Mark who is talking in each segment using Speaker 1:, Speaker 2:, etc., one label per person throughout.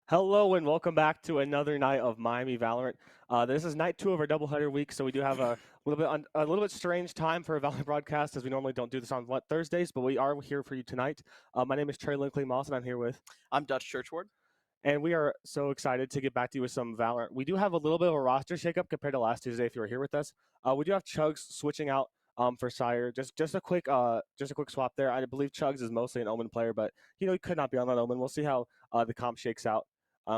Speaker 1: Hello and welcome back to another night of Miami Valorant. This is night 2 of our doubleheader week, so we do have a little bit strange time for a Valorant broadcast, as we normally don't do this on Thursdays, but we are here for you tonight. My name is Trey Linkley Moss, and I'm here with,
Speaker 2: I'm Dutch Churchward.
Speaker 1: and we are so excited to get back to you with some Valorant. We do have a little bit of a roster shakeup compared to last Tuesday. If you were here with us, we do have Chugs switching out for Sire. Just a quick swap there. I believe Chugs is mostly an Omen player, but he could not be on that Omen. We'll see how the comp shakes out.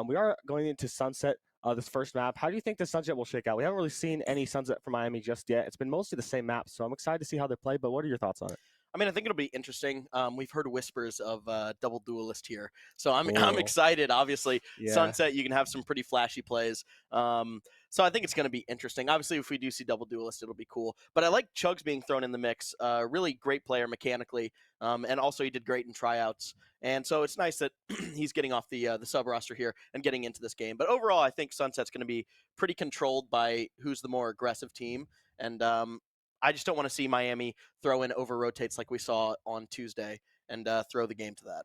Speaker 1: We are going into Sunset, this first map. How do you think the Sunset will shake out? We haven't really seen any Sunset from Miami just yet. It's been mostly the same map, so I'm excited to see how they play, but what are your thoughts on it?
Speaker 2: I mean, I think it'll be interesting. We've heard whispers of double duelist here, so I'm
Speaker 1: Cool.
Speaker 2: excited. Obviously,
Speaker 1: Yeah.
Speaker 2: Sunset, you can have some pretty flashy plays. So I think it's going to be interesting. Obviously, if we do see double duelist, it'll be cool. But I like Chugs being thrown in the mix. Really great player mechanically, and also he did great in tryouts. And so it's nice that he's getting off the sub roster here and getting into this game. But overall, I think Sunset's going to be pretty controlled by who's the more aggressive team. And I just don't want to see Miami throw in over rotates like we saw on Tuesday and throw the game to that.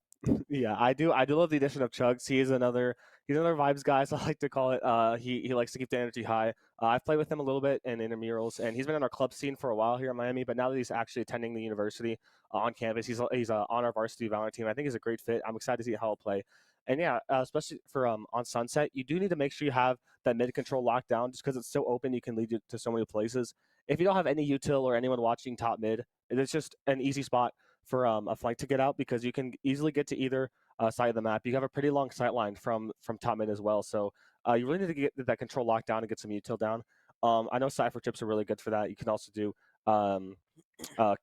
Speaker 1: Yeah, I do love the addition of Chugs. He's another vibes guy, so I like to call it. He likes to keep the energy high. I've played with him a little bit in intramurals, and he's been in our club scene for a while here in Miami. But now that he's actually attending the university on campus, he's on our varsity Valorant team. I think he's a great fit. I'm excited to see how he'll play. And yeah, especially for on Sunset, you do need to make sure you have that mid control locked down, just because it's so open. You can lead you to so many places. If you don't have any util or anyone watching top mid, it's just an easy spot for a flank to get out, because you can easily get to either side of the map. You have a pretty long sight line from top mid as well, so you really need to get that control locked down and get some util down. I know Cypher chips are really good for that. You can also do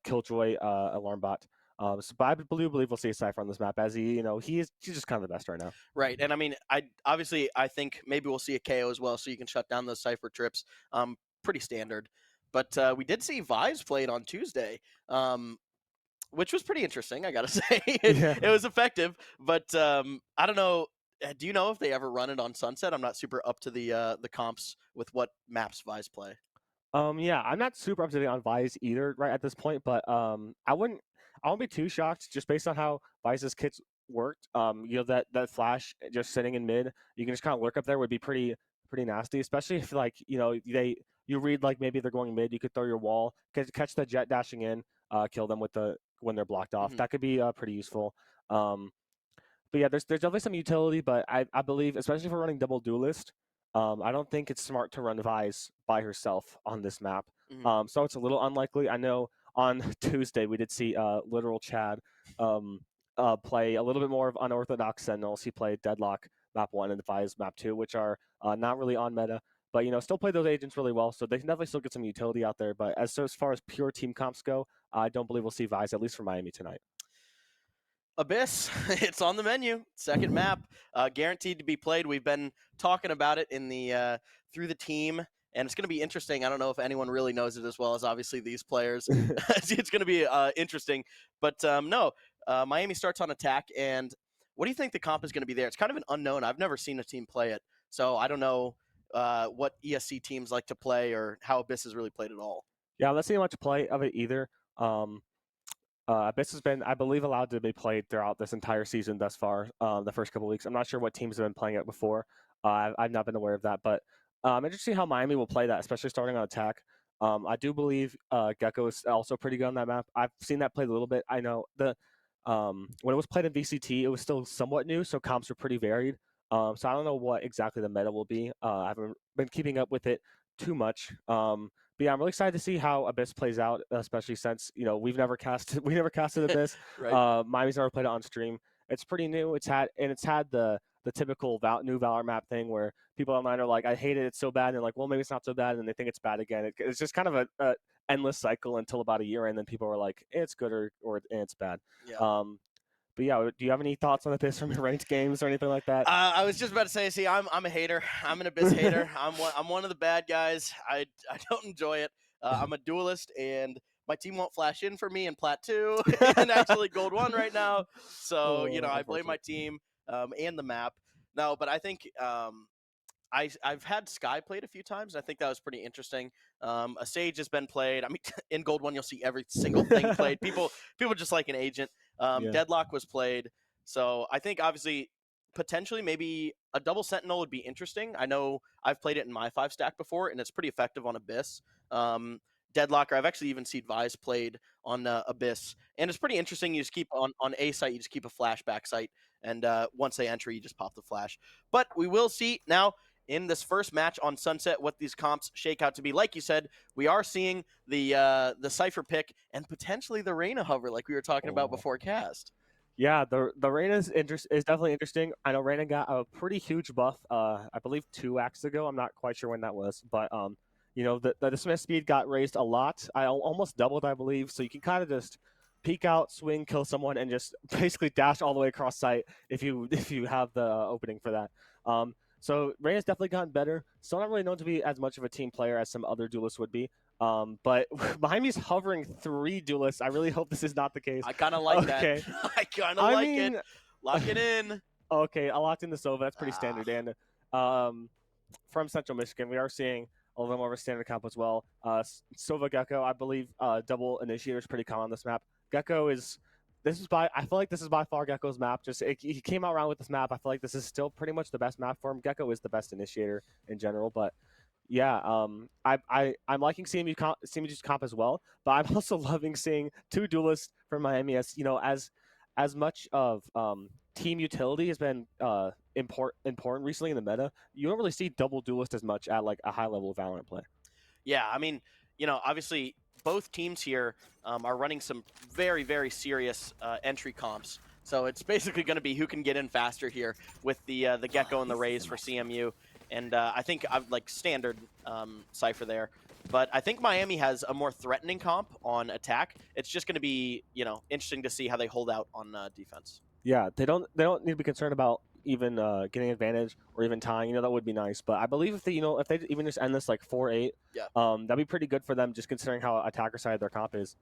Speaker 1: Killjoy alarm bot. But I believe we'll see a Cypher on this map, as he's just kind of the best right now.
Speaker 2: Right, and I mean, I think maybe we'll see a KO as well, so you can shut down those Cypher trips. Pretty standard. But we did see Vibes played on Tuesday. Which was pretty interesting, I gotta say. It was effective, but I don't know. Do you know if they ever run it on Sunset? I'm not super up to the comps with what maps Vice play.
Speaker 1: Yeah, I'm not super up to date on Vice either right at this point, but I won't be too shocked just based on how Vice's kits worked. That flash just sitting in mid, you can just kind of lurk up there, would be pretty nasty, especially if you read like maybe they're going mid, you could throw your wall, catch the jet dashing in, kill them when they're blocked off.
Speaker 2: Mhm.
Speaker 1: That could be pretty useful. But yeah, there's definitely some utility, but I believe, especially if we're running double duelist, I don't think it's smart to run Vise by herself on this map.
Speaker 2: Mhm.
Speaker 1: So it's a little unlikely. I know on Tuesday we did see literal Chad play a little bit more of unorthodox Sentinels. He played Deadlock map 1 and Vise map 2, which are not really on meta, but still play those agents really well. So they can definitely still get some utility out there. But as far as pure team comps go, I don't believe we'll see Vise, at least for Miami tonight.
Speaker 2: Abyss, it's on the menu. Second map, guaranteed to be played. We've been talking about it in the through the team, and it's going to be interesting. I don't know if anyone really knows it as well as obviously these players. It's going to be interesting, but no. Miami starts on attack, and what do you think the comp is going to be there? It's kind of an unknown. I've never seen a team play it, so I don't know what ESC teams like to play or how Abyss has really played at all.
Speaker 1: Yeah, I'm not seeing much play of it either. Abyss has been, I believe, allowed to be played throughout this entire season thus far. The first couple weeks, I'm not sure what teams have been playing it before. I've not been aware of that, but interesting how Miami will play that, especially starting on attack. I do believe Gecko is also pretty good on that map. I've seen that played a little bit. I know when it was played in VCT, it was still somewhat new, so comps were pretty varied. So I don't know what exactly the meta will be. I haven't been keeping up with it too much. But yeah, I'm really excited to see how Abyss plays out, especially since we've never casted Abyss.
Speaker 2: Right.
Speaker 1: Miami's never played it on stream. It's pretty new. It's had the typical new Valor map thing where people online are like, I hate it, it's so bad, and they're like, well, maybe it's not so bad, and they think it's bad again. It's just kind of a endless cycle until about a year, and then people are like, it's good or it's bad.
Speaker 2: Yeah.
Speaker 1: But yeah, do you have any thoughts on Abyss from your ranked games or anything like that?
Speaker 2: I was just about to say, see, I'm a hater. I'm an Abyss hater. I'm one of the bad guys. I don't enjoy it. I'm a duelist, and my team won't flash in for me in Plat 2 and actually Gold 1 right now. So, I blame my team and the map. No, but I think I've had Sky played a few times, and I think that was pretty interesting. A Sage has been played. I mean, in Gold 1, you'll see every single thing played. People just like an agent.
Speaker 1: Yeah.
Speaker 2: Deadlock was played. So I think, obviously, potentially maybe a double Sentinel would be interesting. I know I've played it in my 5-stack before, and it's pretty effective on Abyss. Deadlocker, I've actually even seen Vise played on Abyss, and it's pretty interesting. You just keep on A site, you just keep a flashback site, and once they enter, you just pop the flash. But we will see now in this first match on Sunset what these comps shake out to be. Like you said, we are seeing the Cypher pick and potentially the Reyna hover, like we were talking about before cast.
Speaker 1: Yeah, the Reyna is definitely interesting. I know Reyna got a pretty huge buff, I believe 2 acts ago. I'm not quite sure when that was, but the dismiss speed got raised a lot. I almost doubled, I believe. So you can kind of just peek out, swing, kill someone, and just basically dash all the way across site if you have the opening for that. So Reyna's definitely gotten better. Still not really known to be as much of a team player as some other duelists would be. But Miami's hovering 3 duelists. I really hope this is not the case.
Speaker 2: I kind of like that. I kind of like it. Lock it in.
Speaker 1: Okay, I locked in the Sova. That's pretty standard. And from Central Michigan, we are seeing a little more of a standard comp as well. Sova Gecko, I believe double initiator is pretty common on this map. Gecko is I feel like this is by far Gecko's map. He came out around with this map. I feel like this is still pretty much the best map for him. Gecko is the best initiator in general, but yeah, I'm liking CMU's comp as well, but I'm also loving seeing 2 duelists from Miami as much of team utility has been important recently in the meta. You don't really see double duelist as much at like a high level of Valorant play.
Speaker 2: Yeah, I mean, obviously both teams here are running some very, very serious entry comps. So it's basically going to be who can get in faster here with the Gecko and the Rays for CMU. And I think I've like standard Cypher there. But I think Miami has a more threatening comp on attack. It's just going to be, interesting to see how they hold out on defense.
Speaker 1: Yeah, they don't need to be concerned about even getting advantage or even tying. That would be nice. But I believe if they even just end this like 4-8,
Speaker 2: yeah,
Speaker 1: that'd be pretty good for them, just considering how attacker side their comp is.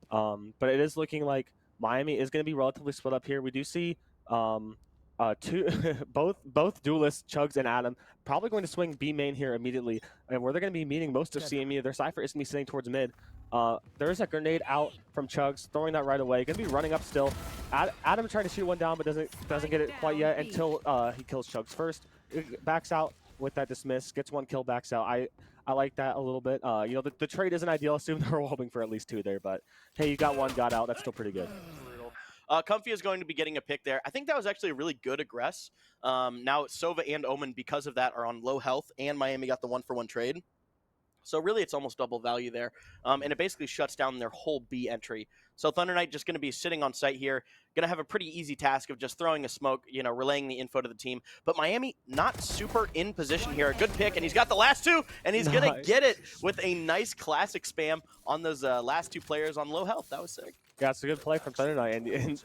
Speaker 1: But it is looking like Miami is going to be relatively split up here. We do see both duelists, Chugs and Adam, probably going to swing B main here immediately, and where they're going to be meeting most of CMU. Their Cypher is going to be sitting towards mid. There's a grenade out from Chugs, throwing that right away. Going to be running up still. Adam trying to shoot one down, but doesn't get it quite yet until he kills Chugs first. Backs out with that dismiss, gets 1 kill, backs out. I like that a little bit. The trade isn't ideal. Assume they were hoping for at least 2 there, but hey, you got 1, got out. That's still pretty good.
Speaker 2: Comfy is going to be getting a pick there. I think that was actually a really good aggress. Now Sova and Omen, because of that, are on low health, and Miami got the 1-for-1 trade. So really, it's almost double value there. And it basically shuts down their whole B entry. So Thunder Knight just going to be sitting on site here, going to have a pretty easy task of just throwing a smoke, relaying the info to the team. But Miami not super in position here. A good pick, and he's got the last 2, and he's going to get it with a nice classic spam on those last 2 players on low health. That was sick.
Speaker 1: Yeah, it's a good play from Thunder Knight, and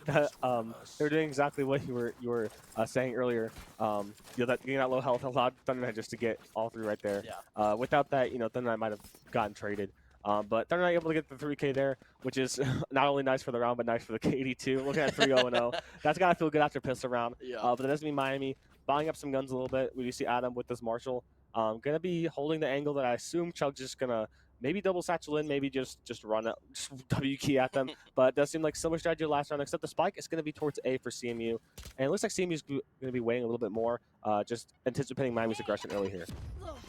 Speaker 1: they're doing exactly what you were saying earlier. That getting that low health allowed Thunder Knight just to get all 3 right there.
Speaker 2: Yeah.
Speaker 1: Without that, Thunder Knight might have gotten traded. But they're not able to get the 3K there, which is not only nice for the round, but nice for the KD too. Looking at 3-0-0. That's got to feel good after pistol round.
Speaker 2: Yeah.
Speaker 1: But that doesn't mean Miami buying up some guns a little bit. We do see Adam with this Marshall. Going to be holding the angle that I assume Chug's just going to maybe double satchel in, maybe just run it, just W key at them. But it does seem like similar strategy last round, except the spike is going to be towards A for CMU. And it looks like CMU is going to be waiting a little bit more, just anticipating Miami's aggression early here.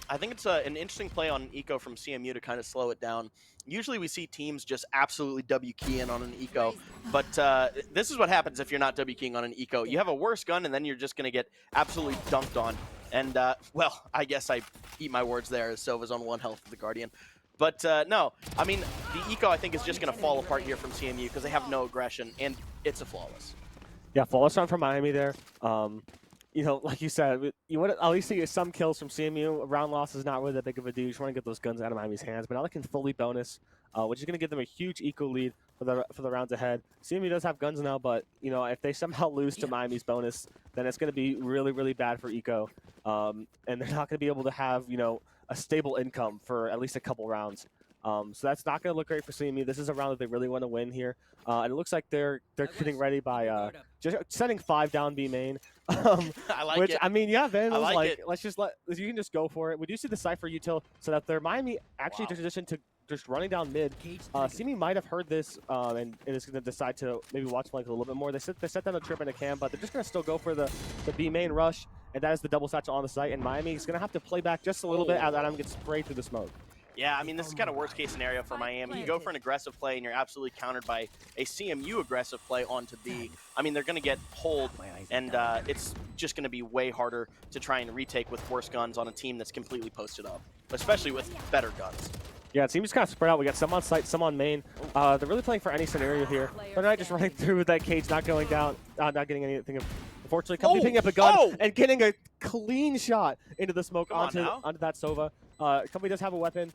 Speaker 2: I think it's an interesting play on eco from CMU to kind of slow it down. Usually we see teams just absolutely W key in on an eco, but this is what happens if you're not W keying on an eco. You have a worse gun, and then you're just going to get absolutely dunked on. And, well, I guess I eat my words there as Sova's on 1 health for the Guardian. But, no, I mean, the eco, I think, is just going to fall apart here from CMU because they have no aggression, and it's a flawless.
Speaker 1: Yeah, flawless round from Miami there. You know, like you said, you want to at least see some kills from CMU. Round loss is not really that big of a deal. You just want to get those guns out of Miami's hands. But now they can fully bonus, which is going to give them a huge eco lead for the rounds ahead. CMU does have guns now, but you know, if they somehow lose to Miami's bonus, then it's going to be really, really bad for eco. And they're not going to be able to have, you know, a stable income for at least a couple rounds. So that's not going to look great for CMU. This is a round that they really want to win here. And it looks like they're getting ready by just setting 5 down B main.
Speaker 2: I like
Speaker 1: which,
Speaker 2: it.
Speaker 1: I mean, yeah, man.
Speaker 2: I like it.
Speaker 1: Let's just you can just go for it. We do see the Cypher util so that their Miami actually transitioned to just running down mid. CMU might have heard this and is going to decide to maybe watch Blank a little bit more. They set down a trip and a cam, but they're just going to still go for the B main rush, and that is the double satchel on the site. And Miami is going to have to play back just a little bit as Adam gets sprayed through the smoke.
Speaker 2: Yeah, I mean, this is kind of worst case scenario for Miami. You go for an aggressive play, and you're absolutely countered by a CMU aggressive play onto B. I mean, they're going to get pulled, and it's just going to be way harder to try and retake with worse guns on a team that's completely posted up, especially with better guns.
Speaker 1: Yeah, it seems kind of spread out. We got some on site, some on main. They're really playing for any scenario here. They're not just running through with that cage, not going down, not getting anything. Unfortunately, Company picking up a gun and getting a clean shot into the smoke onto that Sova. Company does have a weapon.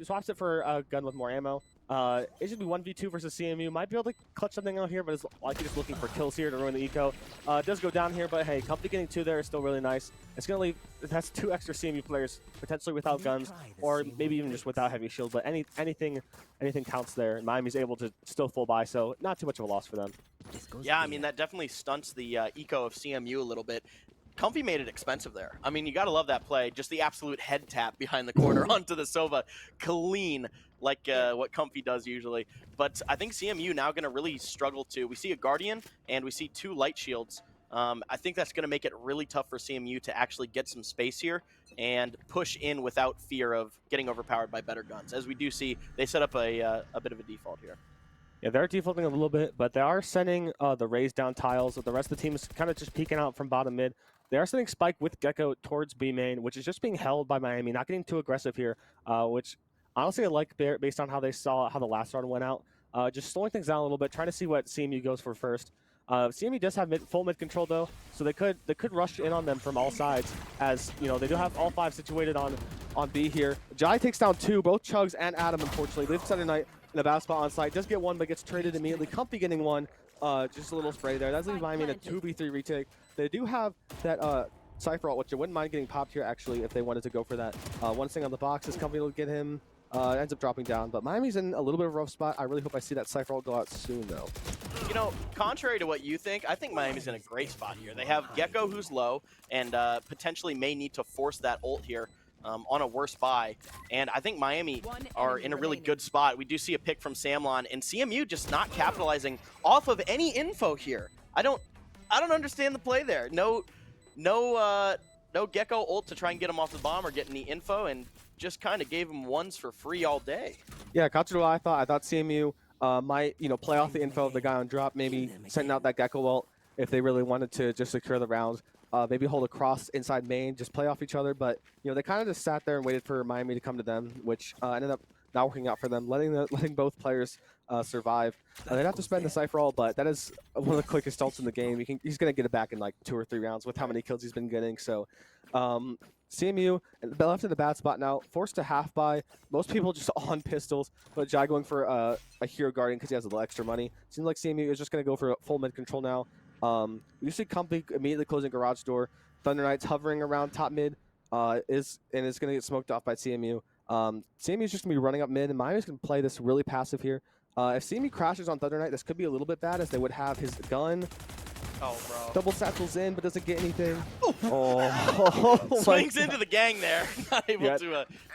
Speaker 1: Swaps it for a gun with more ammo. It should be 1v2 versus CMU. Might be able to clutch something out here, but it's likely just looking for kills here to ruin the eco. It does go down here, but hey, Company getting 2 there is still really nice. It's going to leave, that's 2 extra CMU players, potentially without guns, or maybe even just without heavy shield, but anything counts there. Miami's able to still full buy, so not too much of a loss for them.
Speaker 2: Yeah, I mean, that definitely stunts the eco of CMU a little bit. Comfy made it expensive there. I mean, you got to love that play. Just the absolute head tap behind the corner onto the Sova. Clean, like what Comfy does usually. But I think CMU now going to really struggle to. We see a Guardian, and we see 2 light shields. I think that's going to make it really tough for CMU to actually get some space here and push in without fear of getting overpowered by better guns. As we do see, they set up a bit of a default here.
Speaker 1: Yeah, they're defaulting a little bit, but they are sending the raise down tiles. The rest of the team is kind of just peeking out from bottom mid. They are sending Spike with Gecko towards B main, which is just being held by Miami, not getting too aggressive here, which honestly I like based on how they saw how the last round went out. Just slowing things down a little bit, trying to see what CMU goes for first. CMU does have full mid control though, so they could rush in on them from all sides, as you know they do have all 5 situated on B here. Jai takes down 2, both Chugs and Adam. Unfortunately, leaves Saturday Night in a bad spot on site. Does get 1, but gets traded immediately. Comfy getting 1. Just a little spray there. That's leaves Miami in a 2v3 retake. They do have that Cypher ult, which I wouldn't mind getting popped here actually if they wanted to go for that. One thing on the box, this Company will get him. Ends up dropping down, but Miami's in a little bit of a rough spot. I really hope I see that Cypher ult go out soon though.
Speaker 2: You know, contrary to what you think, I think Miami's in a great spot here. They have Gecko who's low and potentially may need to force that ult here on a worse buy. And I think Miami are in a really good spot. We do see a pick from Samlon, and CMU just not capitalizing off of any info here. I don't understand the play there. No Gecko ult to try and get him off the bomb or get any info, and just kind of gave him ones for free all day.
Speaker 1: Yeah, contrary to what I thought CMU might, you know, play off the info of the guy on drop, maybe sending out that Gecko ult if they really wanted to just secure the rounds. Maybe hold a cross inside main, just play off each other. But you know, they kind of just sat there and waited for Miami to come to them, which ended up not working out for them, letting both players survive. They'd have to spend the Cypher ult, but that is one of the quickest ults in the game. He's going to get it back in like 2 or 3 rounds with how many kills he's been getting. So CMU left in the bad spot now, forced to half buy. Most people just on pistols, but Jai going for a Hero Guardian because he has a little extra money. Seems like CMU is just going to go for full mid control now. You see Company immediately closing garage door. Thunder Knights hovering around top mid is going to get smoked off by CMU. CMU's just going to be running up mid, and Miami's going to play this really passive here. If CMU crashes on Thunder Knight, this could be a little bit bad, as they would have his gun.
Speaker 2: Oh, bro.
Speaker 1: Double satchels in, but doesn't get anything. Oh,
Speaker 2: Swings into the gang there. Not able
Speaker 1: Yeah.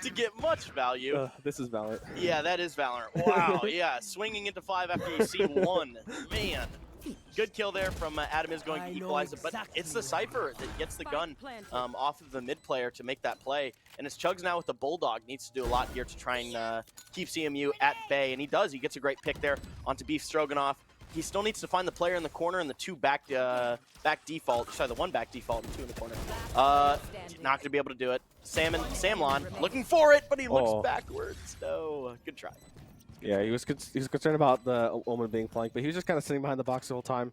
Speaker 2: to get much value.
Speaker 1: This is Valorant.
Speaker 2: Yeah, that is Valorant. Wow, yeah. Swinging into 5 after you see 1. Man. Good kill there from Adam is going to equalize it, but it's the Cypher that gets the gun off of the mid player to make that play. And it's Chugs now with the Bulldog. Needs to do a lot here to try and keep CMU at bay, and he does. He gets a great pick there onto Beef Stroganoff. He still needs to find the player in the corner and the 2 back default. Sorry, the 1 back default and 2 in the corner. Not going to be able to do it. Samlon looking for it, but he looks backwards. No, good try.
Speaker 1: Yeah, he was concerned about the Omen being flanked, but he was just kind of sitting behind the box the whole time.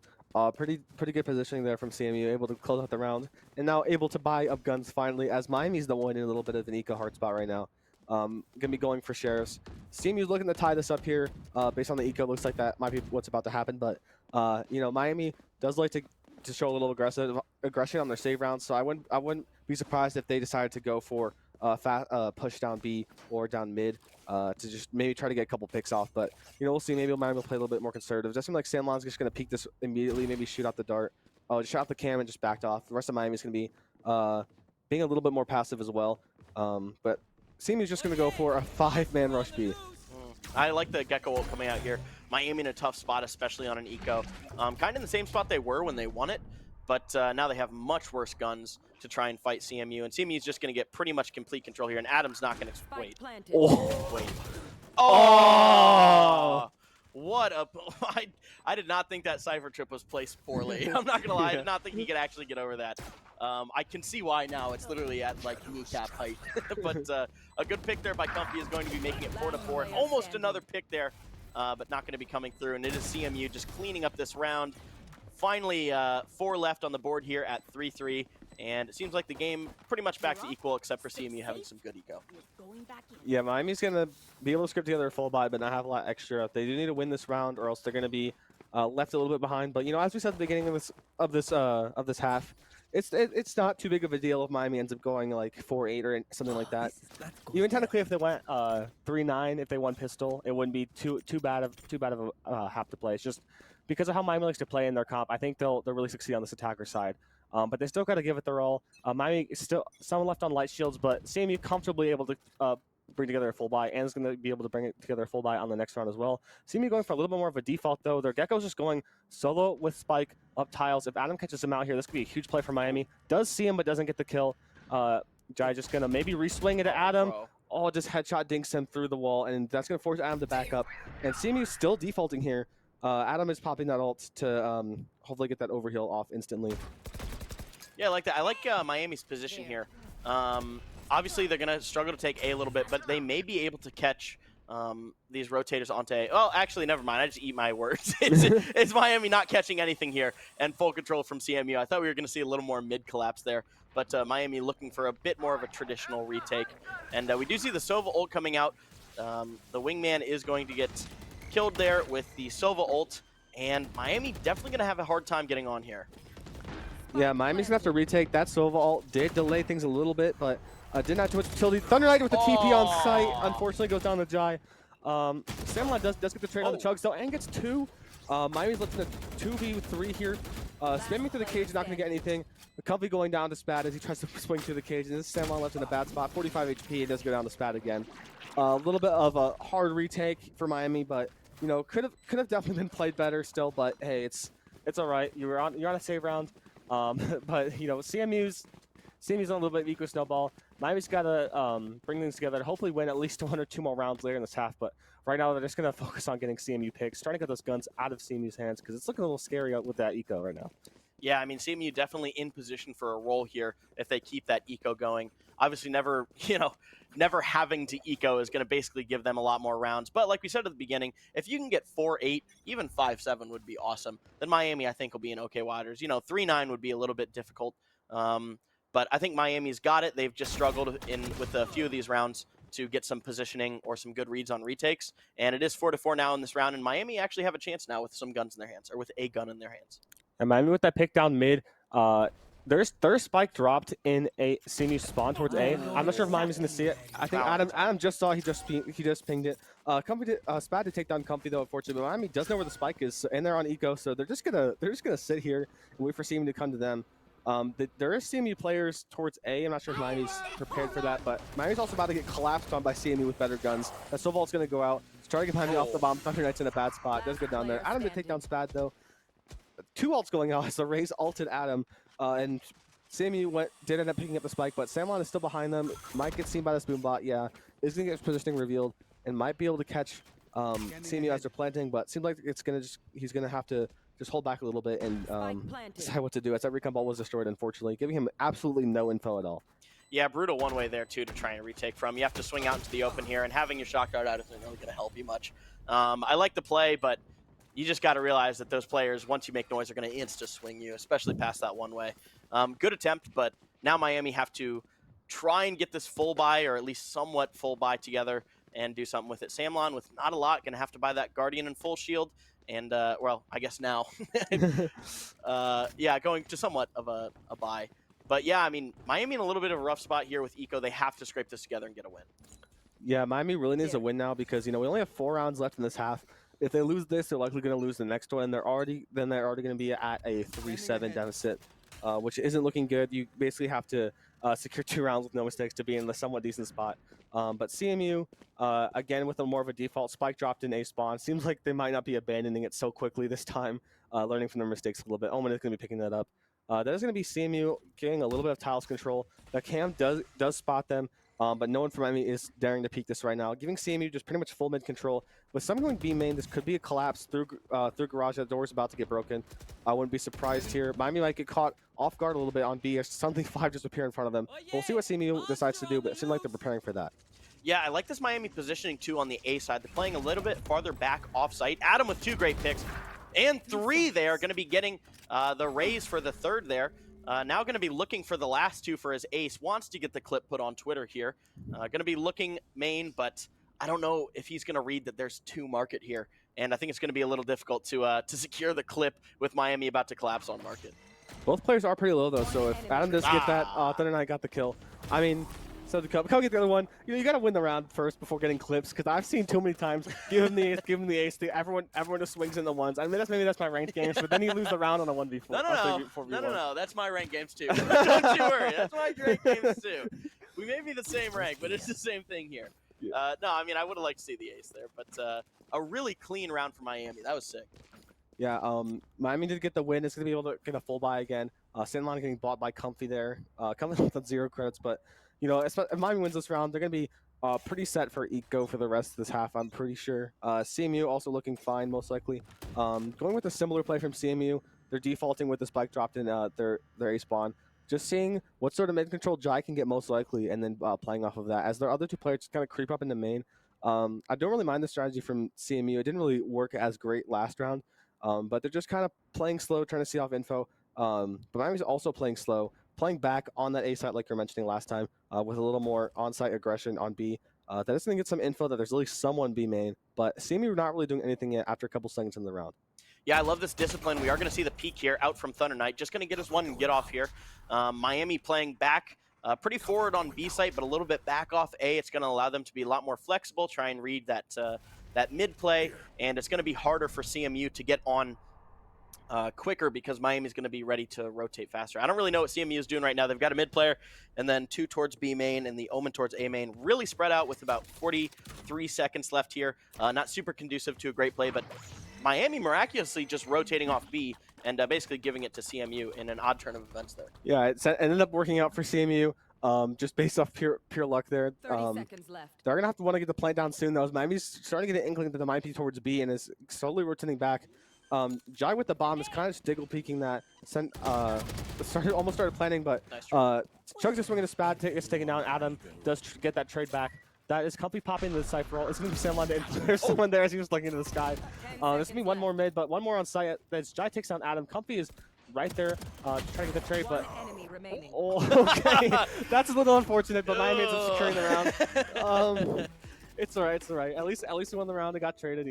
Speaker 1: Pretty good positioning there from CMU, able to close out the round, and now able to buy up guns finally, as Miami's the one in a little bit of an eco hard spot right now. Gonna be going for sheriffs. CMU's looking to tie this up here. Based on the eco, looks like that might be what's about to happen, but you know, Miami does like to show a little aggression on their save rounds, so I wouldn't be surprised if they decided to go for push down B or down mid to just maybe try to get a couple picks off. But you know, we'll see. Maybe Miami will play a little bit more conservative. It does seem like Samlon's just going to peek this immediately, maybe shoot out the dart. Just shot out the cam and just backed off. The rest of Miami's going to be being a little bit more passive as well. But CMU's just going to go for a 5-man rush B.
Speaker 2: I like the Gecko ult coming out here. Miami in a tough spot, especially on an eco. Kind of in the same spot they were when they won it, but now they have much worse guns to try and fight CMU, and CMU is just going to get pretty much complete control here, and Adam's not going to wait. Wait. Oh! What a... I did not think that Cypher trip was placed poorly. I'm not going to lie. I did not think he could actually get over that. I can see why now. It's literally at, like, kneecap height. But a good pick there by Comfy is going to be making it 4-4. And almost another pick there, but not going to be coming through. And it is CMU just cleaning up this round. Finally, 4 left on the board here at 3-3. And it seems like the game pretty much back to equal, except for CMU having some good eco.
Speaker 1: Yeah, Miami's going to be able to script together a full buy, but not have a lot extra. They do need to win this round, or else they're going to be left a little bit behind. But you know, as we said at the beginning of this half, it's not too big of a deal if Miami ends up going like 4-8 or something like that. Even technically, if they went 3-9, if they won pistol, it wouldn't be too bad of a half to play. It's just because of how Miami likes to play in their comp. I think they'll really succeed on this attacker side. But they still got to give it their all. Miami is still someone left on light shields, but CMU comfortably able to bring together a full buy, and is going to be able to bring it together a full buy on the next round as well. CMU going for a little bit more of a default though. Their Gecko's just going solo with Spike up tiles. If Adam catches him out here, this could be a huge play for Miami. Does see him, but doesn't get the kill. Jai just going to maybe reswing it at Adam. Oh, just headshot dinks him through the wall, and that's going to force Adam to back up. And CMU still defaulting here. Adam is popping that ult to hopefully get that overheal off instantly.
Speaker 2: Yeah, I like that. I like Miami's position here. Obviously, they're going to struggle to take A a little bit, but they may be able to catch these rotators onto A. Oh, actually, never mind. I just eat my words. It's Miami not catching anything here, and full control from CMU. I thought we were going to see a little more mid-collapse there, but Miami looking for a bit more of a traditional retake. And we do see the Sova ult coming out. The wingman is going to get killed there with the Sova ult, and Miami definitely going to have a hard time getting on here.
Speaker 1: Yeah, Miami's going to have to retake. That Sova ult did delay things a little bit, but didn't have too much utility. Thunder Knight with the TP on site. Unfortunately, goes down to Jai. Samlon does get the trade on the Chugs, though, and gets 2. Miami's looking at 2v3 here. Spamming through the cage is not going to get anything. The Comfy going down to Spat as he tries to swing through the cage, and this is Samlon left in a bad spot. 45 HP, he does go down to Spat again. A little bit of a hard retake for Miami, but, you know, could have definitely been played better still, but hey, it's all right. You're on a save round. But, you know, CMU's on a little bit of eco snowball. Miami's got to bring things together to hopefully win at least 1 or 2 more rounds later in this half. But right now, they're just going to focus on getting CMU picks, trying to get those guns out of CMU's hands, because it's looking a little scary out with that eco right now.
Speaker 2: Yeah, I mean, CMU definitely in position for a roll here if they keep that eco going. Obviously, never having to eco is going to basically give them a lot more rounds. But like we said at the beginning, if you can get 4-8, even 5-7 would be awesome. Then Miami, I think, will be in okay waters. You know, 3-9 would be a little bit difficult. But I think Miami's got it. They've just struggled with a few of these rounds to get some positioning or some good reads on retakes. And it is 4-4 now in this round. And Miami actually have a chance now with some guns in their hands, or with a gun in their hands.
Speaker 1: And Miami with that pick down mid, There's spike dropped in a CMU spawn towards A. I'm not sure if Miami's gonna see it. I think Adam just saw. He just pinged it. Spad to take down Comfy though, unfortunately. But Miami does know where the spike is, and they're on eco, so they're just gonna sit here and wait for CMU to come to them. There is CMU players towards A. I'm not sure if Miami's prepared for that, but Miami's also about to get collapsed on by CMU with better guns. That Sovalt's gonna go out. He's trying to get Miami off the bomb. Thunder Knight's in a bad spot. Does go down there. Adam to take down Spad though. 2 ults going out as the Raze ulted Adam, and CMU did end up picking up the spike, but Samlon is still behind them. Might get seen by this boombot, yeah. Is going to get his positioning revealed and might be able to catch CMU as they're planting, but seems like he's going to have to just hold back a little bit and decide what to do as that recon ball was destroyed, unfortunately, giving him absolutely no info at all.
Speaker 2: Yeah, brutal one way there, too, to try and retake from. You have to swing out into the open here, and having your shot guard out isn't really going to help you much. I like the play, but you just got to realize that those players, once you make noise, are going to insta-swing you, especially past that one way. Good attempt, but now Miami have to try and get this full buy, or at least somewhat full buy together, and do something with it. Samlon, with not a lot, going to have to buy that Guardian and full shield, and, well, I guess now. Yeah, going to somewhat of a buy. But, yeah, I mean, Miami in a little bit of a rough spot here with eco. They have to scrape this together and get a win.
Speaker 1: Yeah, Miami really needs a win now because, we only have 4 rounds left in this half. If they lose this, they're likely going to lose the next one. They're already going to be at a 3-7 deficit, which isn't looking good. You basically have to secure 2 rounds with no mistakes to be in a somewhat decent spot. But CMU, again, with a more of a default spike dropped in A spawn, seems like they might not be abandoning it so quickly this time, learning from their mistakes a little bit. Omen is going to be picking that up. That is going to be CMU getting a little bit of tiles control. The cam does spot them. But no one from Miami is daring to peek this right now, giving CMU just pretty much full mid control. With some going B main, this could be a collapse through garage. That door is about to get broken. I wouldn't be surprised here. Miami might get caught off guard a little bit on B as something 5 just appear in front of them. We'll see what CMU decides to do, but it seems like they're preparing for that.
Speaker 2: Yeah, I like this Miami positioning too on the A side. They're playing a little bit farther back off site. Adam with 2 great picks and 3 there, going to be getting the raise for the 3rd there. Now going to be looking for the last 2 for his ace. Wants to get the clip put on Twitter here. Going to be looking main, but I don't know if he's going to read that there's 2 market here. And I think it's going to be a little difficult to secure the clip with Miami about to collapse on market.
Speaker 1: Both players are pretty low, though, so if Adam does get that, Thunder Knight got the kill. I mean, so to come get the other one, you got to win the round first before getting clips, because I've seen too many times, give him the ace, everyone just swings in the ones. I mean, maybe that's my ranked games, but then you lose the round on a 1v4.
Speaker 2: No, that's my ranked games too. Don't you worry, that's my ranked games too. We may be the same rank, but it's the same thing here. Yeah. No, I mean, I would have liked to see the ace there, but a really clean round for Miami. That was sick.
Speaker 1: Yeah, Miami did get the win. It's going to be able to get a full buy again. Sandlon getting bought by Comfy there. Comfy with 0 credits, but, if Miami wins this round, they're going to be pretty set for eco for the rest of this half, I'm pretty sure. CMU also looking fine, most likely. Going with a similar play from CMU. They're defaulting with the spike dropped in their A spawn. Just seeing what sort of mid-control Jai can get most likely, and then playing off of that. As their other 2 players just kind of creep up in the main. I don't really mind the strategy from CMU. It didn't really work as great last round. But they're just kind of playing slow, trying to see off info. But Miami's also playing slow, playing back on that A site like you're mentioning last time, with a little more on-site aggression on B. That is going to get some info that there's really someone B main, but CMU not really doing anything yet after a couple seconds in the round.
Speaker 2: Yeah, I love this discipline. We are going to see the peak here out from Thunder Knight. Just going to get us one and get off here. Miami playing back pretty forward on B site, but a little bit back off A. It's going to allow them to be a lot more flexible, try and read that mid play, and it's going to be harder for CMU to get on quicker because Miami's going to be ready to rotate faster. I don't really know what CMU is doing right now. They've got a mid player and then 2 towards B main and the Omen towards A main. Really spread out with about 43 seconds left here. Not super conducive to a great play, but Miami miraculously just rotating off B and basically giving it to CMU in an odd turn of events there.
Speaker 1: Yeah, it ended up working out for CMU. Just based off pure luck there.
Speaker 3: 30 seconds left.
Speaker 1: They're going to want to get the plant down soon, though. Miami's starting to get an inkling that the might be towards B and is slowly rotating back. Jai with the bomb is kind of just diggle peeking that. Almost started planning, but Chug's just swinging a spad, gets taken down. Adam does get that trade back. That is Comfy popping into the side for all. It's going to be Samlon to there's someone there as he was looking into the sky. There's going to be one more mid, but one more on site. That's Jai takes down Adam. Comfy is right there trying to get the trade, but okay. That's a little unfortunate, but Miami ends up securing the round. It's all right. At least we won the round. It got traded,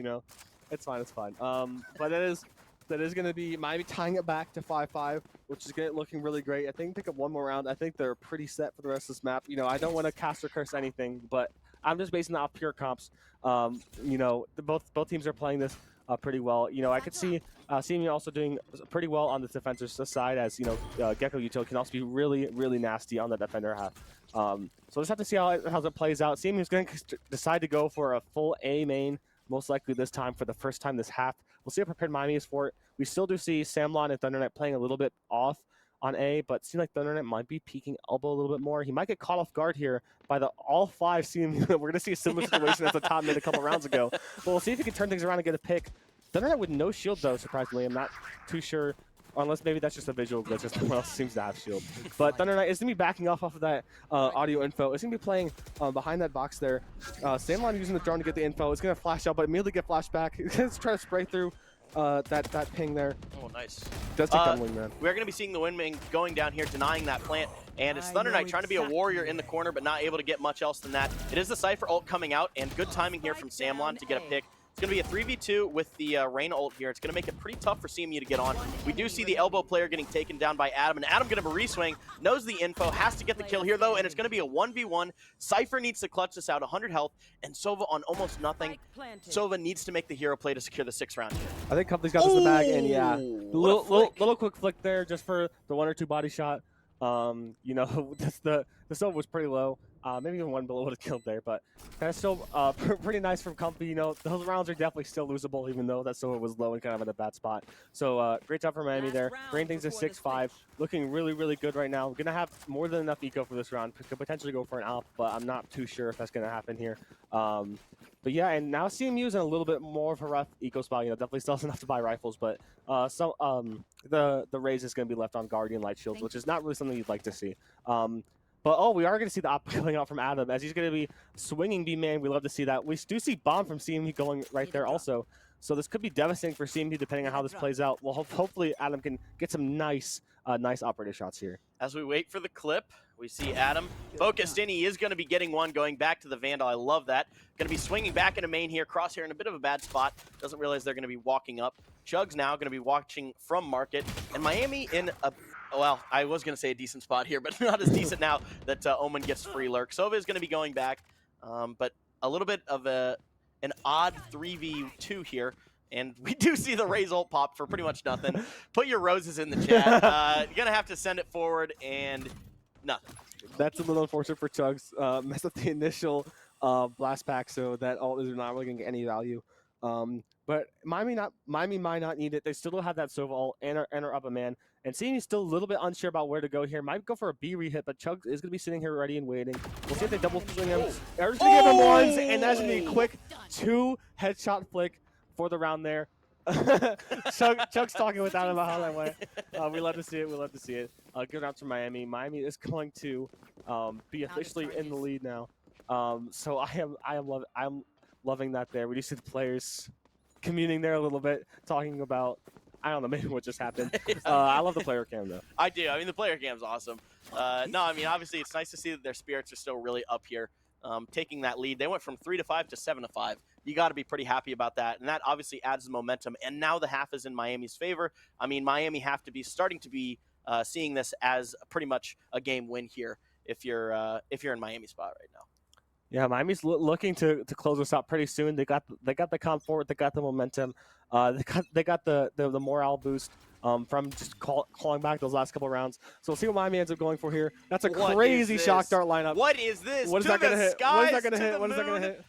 Speaker 1: It's fine. But it is that is going to be Miami tying it back to 5-5, which is looking really great. I think pick up one more round. I think they're pretty set for the rest of this map. You know, I don't want to cast or curse anything, but I'm just basing that off pure comps. You know, both teams are playing this pretty well. You know, I could see CMU also doing pretty well on the defensive side, as you know, Gecko Util can also be really, really nasty on the defender half. So we'll just have to see how it plays out. CMU is going to decide to go for a full A main, most likely this time for the first time this half. We'll see how prepared Miami is for it. We still do see Samlon and Thunderknight playing a little bit off on A, but it seems like Thunderknight might be peeking elbow a little bit more. He might get caught off guard here by the all 5 CMU. We're going to see a similar situation as the top mid a couple rounds ago. But we'll see if he can turn things around and get a pick. Thunderknight with no shield, though, surprisingly. I'm not too sure, unless maybe that's just a visual glitch, just no one else seems to have shield. But Thunderknight is going to be backing off of that audio info. It's going to be playing behind that box there. Samlon using the drone to get the info. It's going to flash out, but immediately get flashed back. He's going to try to spray through that ping there.
Speaker 2: Oh, nice.
Speaker 1: Does take down Wingman.
Speaker 2: We're going to be seeing the Wingman going down here, denying that plant. And it's Thunderknight trying to be a warrior in the corner, but not able to get much else than that. It is the Cypher ult coming out, and good timing here from Samlon to get a pick. It's going to be a 3v2 with the Reyna ult here. It's going to make it pretty tough for CMU to get on. We do see the elbow player getting taken down by Adam, and Adam going to re-swing, knows the info, has to get the kill here, though, and it's going to be a 1v1. Cypher needs to clutch this out, 100 health, and Sova on almost nothing. Sova needs to make the hero play to secure the 6th round here.
Speaker 1: I think Company's got this in the bag, and yeah, little quick flick there just for the 1 or 2 body shot. You know, the Sova was pretty low. Maybe even one below would have killed there, but kind of still pretty nice from Comfy. You know, those rounds are definitely still losable, even though that Sova was low and kind of in a bad spot. So great job from Miami there. Bringing things to 6-5. Looking really, really good right now. Going to have more than enough eco for this round. Could potentially go for an AWP, but I'm not too sure if that's going to happen here. But yeah, and now CMU is in a little bit more of a rough eco spot. You know, definitely still has enough to buy rifles, but the raise is going to be left on Guardian Light Shields, which is not really something you'd like to see. But we are going to see the op coming out from Adam as he's going to be swinging B-Man. We love to see that. We do see Bomb from CMU going right there also. So this could be devastating for CMU depending on how this plays out. Well, hopefully Adam can get some nice operative shots here.
Speaker 2: As we wait for the clip, we see Adam focused in. He is going to be getting one, going back to the Vandal. I love that. Going to be swinging back into main here. Crosshair in a bit of a bad spot. Doesn't realize they're going to be walking up. Chug's now going to be watching from Market. And Miami in a... Well, I was going to say a decent spot here, but not as decent now that Omen gets free lurk. Sova is going to be going back, but a little bit of an odd 3v2 here. And we do see the Raze ult pop for pretty much nothing. Put your roses in the chat. You're going to have to send it forward and nothing.
Speaker 1: That's a little unfortunate for Chugs. Messed up the initial blast pack, so that ult is not really going to get any value. But Miami might not need it. They still don't have that Sova ult and are up a man. And CMU's still a little bit unsure about where to go here. Might go for a B re-hit, but Chug is going to be sitting here ready and waiting. We'll see if they double swing him. They're just going to give him ones, and that's going to be a quick 2 headshot flick for the round there. Chug's talking without him about how that went. We love to see it. We love to see it. Good round from Miami. Miami is going to be officially in the lead now. So I'm loving that there. We do see the players communing there a little bit, talking about, I don't know, maybe what just happened. I love the player cam, though.
Speaker 2: I do. I mean, the player cam's awesome. No, I mean, obviously, it's nice to see that their spirits are still really up here, taking that lead. They went from 3-5 to 7-5. You got to be pretty happy about that, and that obviously adds the momentum. And now the half is in Miami's favor. I mean, Miami have to be starting to be seeing this as pretty much a game win here if you're in Miami's spot right now.
Speaker 1: Yeah, Miami's looking to close this out pretty soon. They got the comp forward. They got the momentum. They got the morale boost from just clawing back those last couple rounds. So we'll see what Miami ends up going for here. That's a crazy shock dart lineup.
Speaker 2: What is this?
Speaker 1: What is that going to hit? What is that going to hit? What is that going to hit?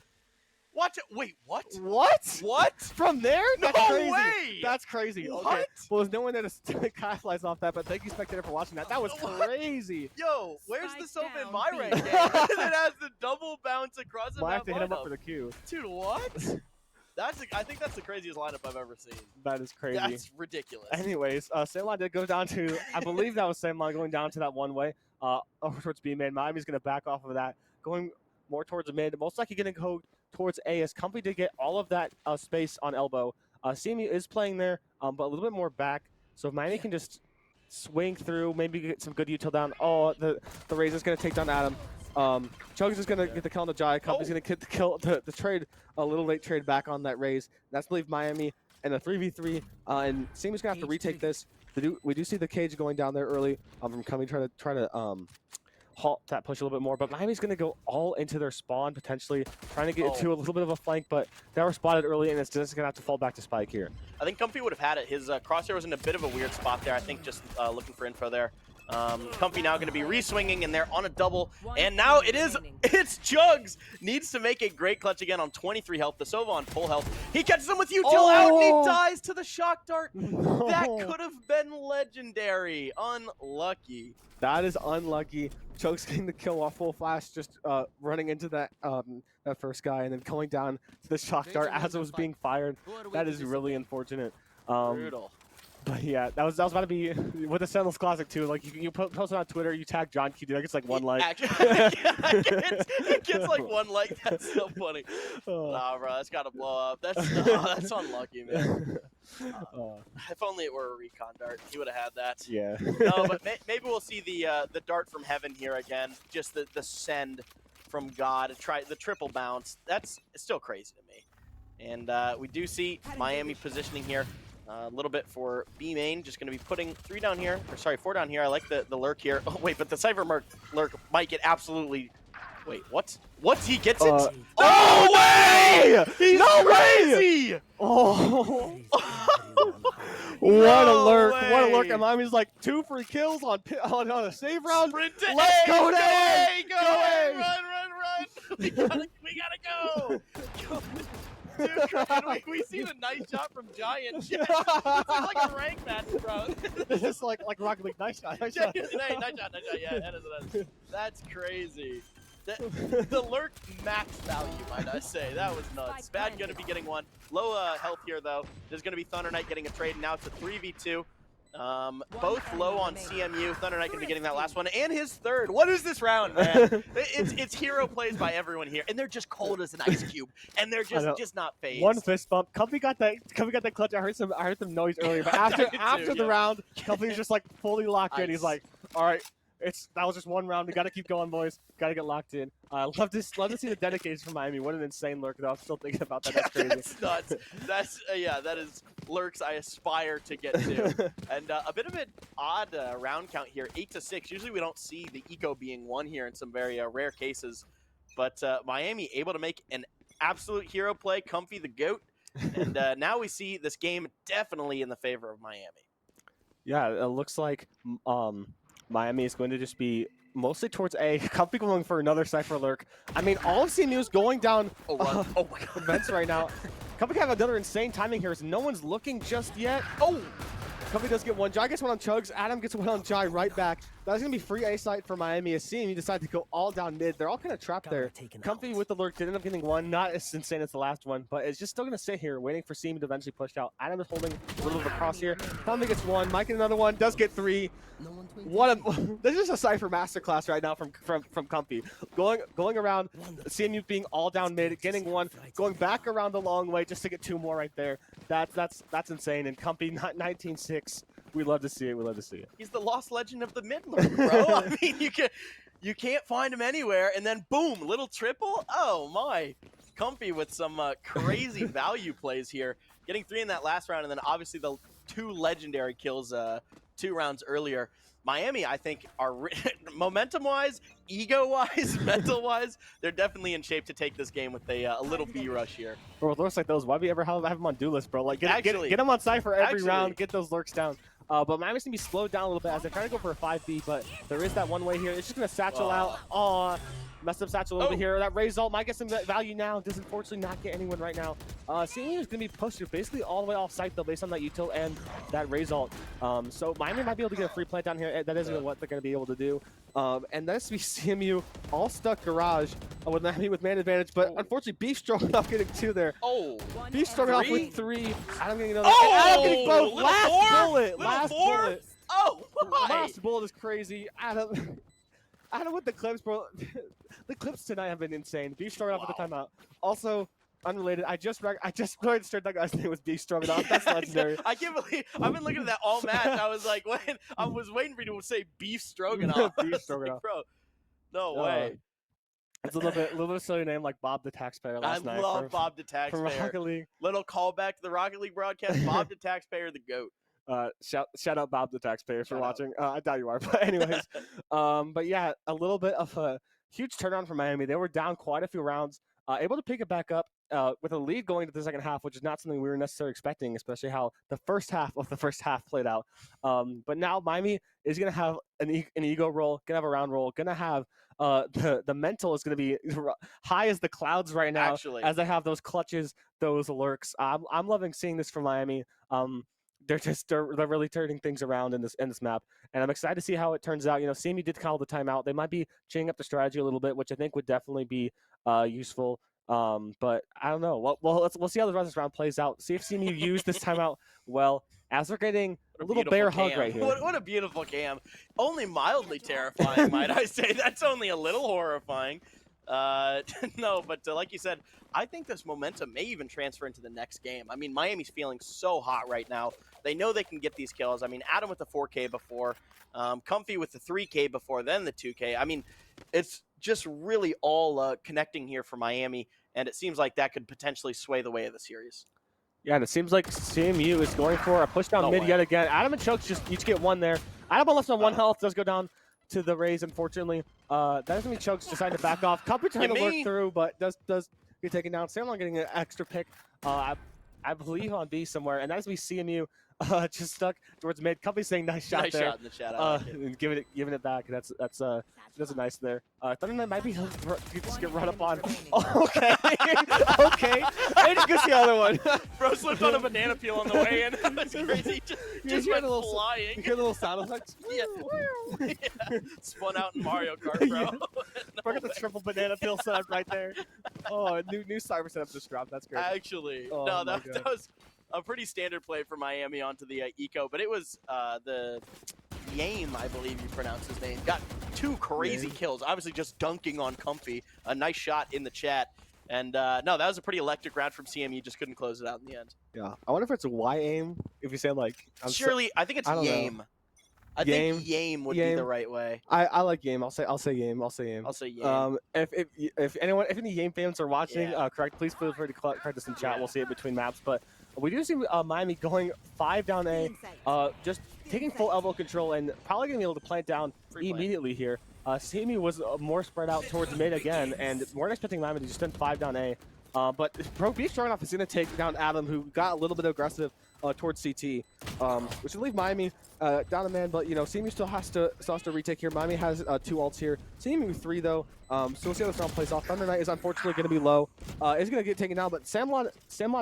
Speaker 2: Watch it. Wait, what?
Speaker 1: What?
Speaker 2: What?
Speaker 1: From there? That's
Speaker 2: no
Speaker 1: crazy.
Speaker 2: way!
Speaker 1: That's crazy.
Speaker 2: What?
Speaker 1: Okay. Well, there's no one there to capitalize off that, but thank you, spectator, for watching that. That was crazy.
Speaker 2: Yo, where's the Sova in my rank? It has the double bounce across the
Speaker 1: Might
Speaker 2: map
Speaker 1: have to hit him up for the Q.
Speaker 2: Dude, what? I think that's the craziest lineup I've ever seen.
Speaker 1: That is crazy.
Speaker 2: That's ridiculous.
Speaker 1: Anyways, Samlon did go down to, I believe that was Samlon going down to that one way over towards B mid. Miami's going to back off of that, going more towards the mid. Most likely going to go towards A as Company did get all of that space on elbow. CMU is playing there, but a little bit more back. So if Miami can just swing through, maybe get some good util down. Oh, the Raze is going to take down Adam. Chugs is going to get the kill on the Jai. Company's going to get the kill, the trade, a little late trade back on that Raze. That's, I believe, Miami and a 3v3. And Seamu's gonna have to retake this. We do see the cage going down there early from coming, try to halt that push a little bit more, but Miami's going to go all into their spawn, potentially trying to get into a little bit of a flank, but they were spotted early, and it's just going to have to fall back to Spike here.
Speaker 2: I think Comfy would have had it. His crosshair was in a bit of a weird spot there. I think just looking for info there. Comfy now going to be re-swinging, and they're on a double, and now it's Chugs. Needs to make a great clutch again on 23 health. The Sova on full health. He catches him with util out, and he dies to the shock dart.
Speaker 1: No.
Speaker 2: That could have been legendary. Unlucky.
Speaker 1: That is unlucky. Chugs getting the kill off full flash, just running into that that first guy, and then going down to the shock dart as it was being fired. That is really unfortunate.
Speaker 2: Brutal.
Speaker 1: But yeah, that was about to be with the Sentinels Classic too. Like you post it on Twitter, you tag John QD, that gets like 1 like.
Speaker 2: It gets like 1 like. That's so funny. Nah, bro, that's gotta blow up. That's unlucky, man. If only it were a recon dart, he would have had that.
Speaker 1: Yeah.
Speaker 2: No, but maybe we'll see the dart from heaven here again. Just the send from God. Try the triple bounce. That's still crazy to me. And we do see Miami positioning here. A little bit for B main, just going to be putting 4 down here. I like the lurk here. Oh, wait, but the Cypher lurk might get absolutely... Wait, what? What? He gets it?
Speaker 1: No way!
Speaker 2: He's crazy!
Speaker 1: Way! Oh. What
Speaker 2: No
Speaker 1: a lurk.
Speaker 2: way.
Speaker 1: What a lurk. And Miami's like 2 free kills on a save round.
Speaker 2: Sprint to
Speaker 1: Let's
Speaker 2: A,
Speaker 1: go to A!
Speaker 2: Go
Speaker 1: Go
Speaker 2: A!
Speaker 1: A!
Speaker 2: Run! We gotta go! Dude, we see the nice shot from Giant. This is like a rank match, bro.
Speaker 1: This is like Rocket League. Nice shot. Nice shot.
Speaker 2: Nice shot. Yeah, that is. That's crazy. The lurk max value, might I say. That was nuts. Bad gonna be getting 1. Low health here, though. There's gonna be Thunder Knight getting a trade. Now it's a 3v2. Both low on CMU. Thunder Knight gonna be getting that last one and his 3rd. What is this round, man? it's hero plays by everyone here, and they're just cold as an ice cube, and they're just not phased.
Speaker 1: 1 fist bump. Comfy got that clutch. I heard some noise earlier, but after the round, Comfy's just like fully locked in. He's like, all right. That was just 1 round. We gotta keep going, boys. Gotta get locked in. Love to see the dedication from Miami. What an insane lurk, though. I'm still thinking about that. That's crazy.
Speaker 2: That's nuts. That's that is lurks I aspire to get to. And a bit of an odd round count here, 8-6. Usually we don't see the eco being 1 here in some very rare cases, but Miami able to make an absolute hero play. Comfy the GOAT, and now we see this game definitely in the favor of Miami.
Speaker 1: Yeah, it looks like Miami is going to just be mostly towards A. Comfy going for another Cypher lurk. I mean, all of CMU is going down
Speaker 2: oh my God.
Speaker 1: vents right now. Comfy have another insane timing here as no one's looking just yet.
Speaker 2: Oh!
Speaker 1: Comfy does get 1. Jai gets 1 on Chugs. Adam gets 1 on Jai right back. That's going to be free A site for Miami as CMU decide to go all down mid. They're all kind of trapped there. Comfy with the lurk did end up getting 1. Not as insane as the last one, but it's just still going to sit here waiting for CMU to eventually push out. Adam is holding a little bit of a cross here. Comfy gets 1. Mike get another 1. Does get 3. This is a Cypher masterclass right now from Comfy. Going around, CMU being all down mid, getting 1, going back around the long way just to get 2 more right there. That's insane. And Comfy 19-6. We love to see it. We love to see it.
Speaker 2: He's the lost legend of the mid lane, bro. I mean, you can't find him anywhere, and then boom, little triple. Oh my, Comfy with some crazy value plays here, getting 3 in that last round, and then obviously the 2 legendary kills 2 rounds earlier. Miami, I think, are momentum-wise, ego-wise, mental-wise, they're definitely in shape to take this game with a little B rush here.
Speaker 1: Bro, with lurks like those, why we ever have them on duelist, bro? Like, get them on Cypher every round, get those lurks down. But Miami's going to be slowed down a little bit as they're trying to go for a 5B, but there is that one way here. It's just going to satchel out. Aw, messed up satchel a little bit here. That Ray Zalt might get some value now. Does unfortunately not get anyone right now. CMU is going to be posted basically all the way off site, though, based on that util and that Ray Zalt. So Miami might be able to get a free plant down here. That isn't what they're going to be able to do. And that's CMU all stuck garage with Miami with man advantage, but unfortunately Beef Stroganoff getting 2 there.
Speaker 2: Oh,
Speaker 1: Beef Stroganoff with 3. Adam getting another.
Speaker 2: Oh,
Speaker 1: Adam getting both. Last bullet.
Speaker 2: Last bullet. Oh, my.
Speaker 1: Last bullet is crazy. Adam with the clips, bro. The clips tonight have been insane. Beef Stroganoff with the timeout. Also, unrelated, I just registered that guy's name was Beef Stroganoff. That's legendary.
Speaker 2: I can't believe I've been looking at that all match. I was like, I was waiting for you to say Beef Stroganoff.
Speaker 1: Beef Stroganoff.
Speaker 2: Bro, no way.
Speaker 1: It's a little bit silly name like Bob the Taxpayer last night.
Speaker 2: I love Bob the
Speaker 1: from
Speaker 2: Taxpayer.
Speaker 1: Rocket League.
Speaker 2: Little callback to the Rocket League broadcast. Bob the Taxpayer, the GOAT.
Speaker 1: Shout out Bob the Taxpayer for
Speaker 2: Shout out.
Speaker 1: watching. I doubt you are, but anyways, but yeah, a little bit of a huge turnaround for Miami. They were down quite a few rounds, able to pick it back up with a lead going into the second half, which is not something we were necessarily expecting, especially how the first half played out. But now Miami is gonna have an ego roll, gonna have a round roll, gonna have the mental is gonna be high as the clouds right now,
Speaker 2: Actually,
Speaker 1: as they have those clutches, those lurks. I'm loving seeing this from Miami. They're really turning things around in this map, and I'm excited to see how it turns out. You know, CMU did call the timeout. They might be changing up the strategy a little bit, which I think would definitely be useful. But I don't know. We'll see how the rest of this round plays out. See if CMU use this timeout well, as they're getting a little bear hug right here.
Speaker 2: What a beautiful cam. Only mildly terrifying, might I say. That's only a little horrifying. No, but like you said, I think this momentum may even transfer into the next game. I mean, Miami's feeling so hot right now. They know they can get these kills. I mean, Adam with the 4K before, Comfy with the 3K before, then the 2K. I mean, it's just really all connecting here for Miami, and it seems like that could potentially sway the way of the series.
Speaker 1: Yeah, and it seems like CMU is going for a push down mid yet again. Adam and Chokes just each get one there. Adam left on 1 health, does go down to the Rays, unfortunately. That doesn't mean Chokes decided to back off. Comfy trying to work through, but does get taken down. Samlon getting an extra pick, I believe, on B somewhere, and that is me CMU just stuck towards mid. Comfy saying nice shot
Speaker 2: nice
Speaker 1: there.
Speaker 2: Shot in the chat. I like it.
Speaker 1: And giving it back. That's a nice there. Thunder Knight might be just get run up on. Okay, okay. I just go see the other one.
Speaker 2: Bro slipped on a banana peel on the way in. That was crazy. Just went flying.
Speaker 1: You hear the little sound effects?
Speaker 2: Yeah. Spun out in Mario Kart, bro.
Speaker 1: Look at the triple banana peel setup right there. Oh, new cyber setup just dropped. That's great.
Speaker 2: Actually,
Speaker 1: oh,
Speaker 2: no, that was a pretty standard play for Miami onto the eco, but it was the Yame, I believe you pronounce his name, got 2 crazy kills, obviously just dunking on Comfy. A nice shot in the chat. And no, that was a pretty electric round from CMU, just couldn't close it out in the end.
Speaker 1: Yeah, I wonder if it's a Y-aim, if you say like...
Speaker 2: Surely, I think it's Yame. I think Yame would be the right way.
Speaker 1: I like Yame. I'll say Yame.
Speaker 2: I'll say Yame.
Speaker 1: If any Yame fans are watching, correct, please feel free to correct us in chat. We'll see it between maps. But we do see Miami going 5 down A, just taking full elbow control and probably going to be able to plant down immediately here. CMU was more spread out towards mid again, and we're expecting Miami to just spend 5 down A. But Pro Beef starting off is going to take down Adam, who got a little bit aggressive towards CT, which will leave Miami down a man. But you know, CMU still has to retake here. Miami has 2 ults here. CMU 3 though. So we'll see how this round plays off. Thunder Knight is unfortunately going to be low. Is going to get taken down, but Samlon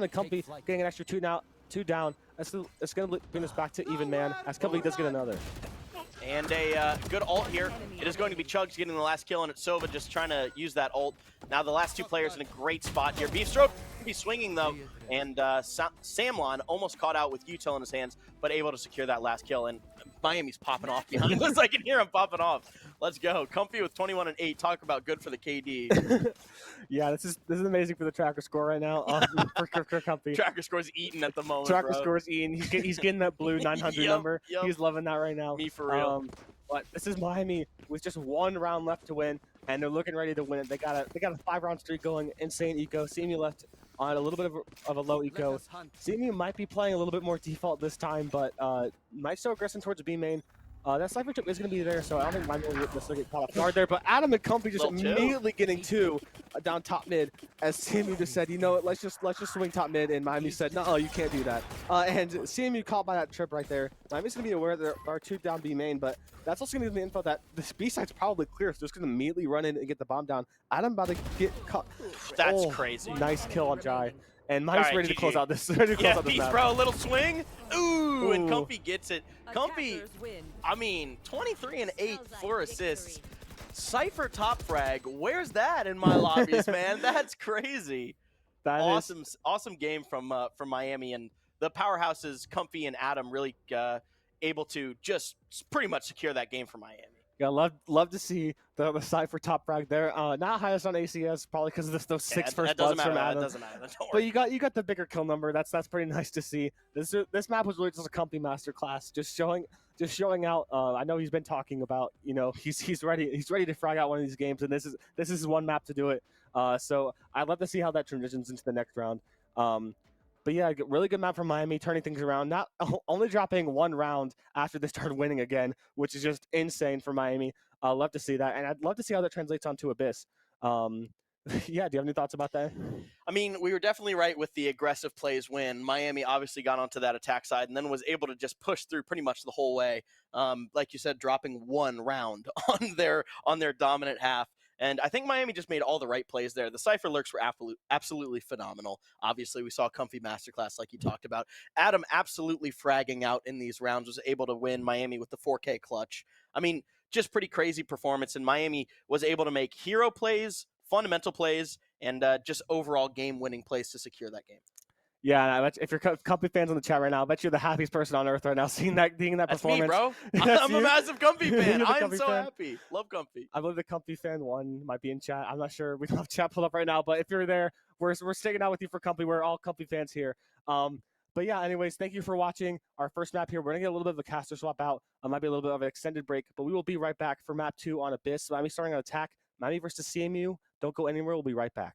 Speaker 1: and Comfy getting an extra 2 down. It's going to bring us back to even man, as Comfy does get another.
Speaker 2: And a good ult here. It is going to be Chugs getting the last kill, and it's Sova just trying to use that ult. Now the last 2 players in a great spot here. Beefstroke be swinging though, and Samlon almost caught out with Util in his hands, but able to secure that last kill. And Miami's popping off behind us. I can hear him popping off. Let's go. Comfy with 21 and 8. Talk about good for the KD.
Speaker 1: Yeah, this is amazing for the tracker score right now. For Comfy.
Speaker 2: Tracker score's eating at the moment.
Speaker 1: Tracker score's eating. He's getting that blue 900 number.
Speaker 2: Yep.
Speaker 1: He's loving that right now.
Speaker 2: Me for real.
Speaker 1: But this is Miami with just 1 round left to win, and they're looking ready to win it. They got a 5-round streak going. Insane eco. CMU left on a little bit of a low eco. CMU might be playing a little bit more default this time, but might still aggressing towards B main. That Cypher chip is going to be there, so I don't think Miami will necessarily get caught off guard there. But Adam and Comfy just immediately getting 2 down top mid, as CMU just said, you know what, let's just swing top mid, and Miami said, no, you can't do that. And CMU caught by that trip right there. Miami's going to be aware there are 2 down B main, but that's also going to give the info that this B side's probably clear, so just going to immediately run in and get the bomb down. Adam about to get caught.
Speaker 2: That's crazy.
Speaker 1: Nice kill on Jai. And Miami's ready to close out this.
Speaker 2: Beast, bro, a little swing. Ooh, and Comfy gets it. Comfy, I mean, 23 and 8, 4 assists. Cypher top frag. Where's that in my lobbies, man? That's crazy. Awesome game from Miami, and the powerhouses Comfy and Adam really able to just pretty much secure that game for Miami.
Speaker 1: Yeah, love to see the Cypher top frag there. Not highest on ACS, probably because of those
Speaker 2: Yeah,
Speaker 1: six first
Speaker 2: that doesn't
Speaker 1: bloods
Speaker 2: matter.
Speaker 1: from
Speaker 2: That
Speaker 1: Adam.
Speaker 2: doesn't matter. Don't
Speaker 1: But
Speaker 2: worry.
Speaker 1: you got the bigger kill number. That's pretty nice to see. This map was really just a company master class, just showing out. I know he's been talking about, he's ready to frag out one of these games, and this is one map to do it. So I'd love to see how that transitions into the next round. But yeah, really good map from Miami, turning things around. Not only dropping one round after they started winning again, which is just insane for Miami. Love to see that, and I'd love to see how that translates onto Abyss. Yeah, do you have any thoughts about that?
Speaker 2: I mean, we were definitely right with the aggressive plays win. Miami obviously got onto that attack side and then was able to just push through pretty much the whole way. Like you said, dropping one round on their dominant half. And I think Miami just made all the right plays there. The Cypher lurks were absolutely phenomenal. Obviously, we saw Comfy Masterclass like you talked about. Adam absolutely fragging out in these rounds, was able to win Miami with the 4K clutch. I mean, just pretty crazy performance. And Miami was able to make hero plays, fundamental plays, and just overall game-winning plays to secure that game.
Speaker 1: Yeah, and if you're Comfy fans in the chat right now, I bet you're the happiest person on earth right now seeing that
Speaker 2: That's
Speaker 1: performance.
Speaker 2: me, bro.
Speaker 1: That's
Speaker 2: I'm
Speaker 1: you.
Speaker 2: a massive Comfy fan. I'm
Speaker 1: Comfy
Speaker 2: so
Speaker 1: fan.
Speaker 2: happy. Love Comfy.
Speaker 1: I believe the Comfy fan one might be in chat. I'm not sure. We don't have chat pulled up right now, but if you're there, we're sticking out with you for Comfy. We're all Comfy fans here. But yeah, anyways, thank you for watching our first map here. We're gonna get a little bit of a caster swap out. Might be a little bit of an extended break, but we will be right back for map 2 on Abyss. Miami starting an attack. Miami versus CMU. Don't go anywhere. We'll be right back.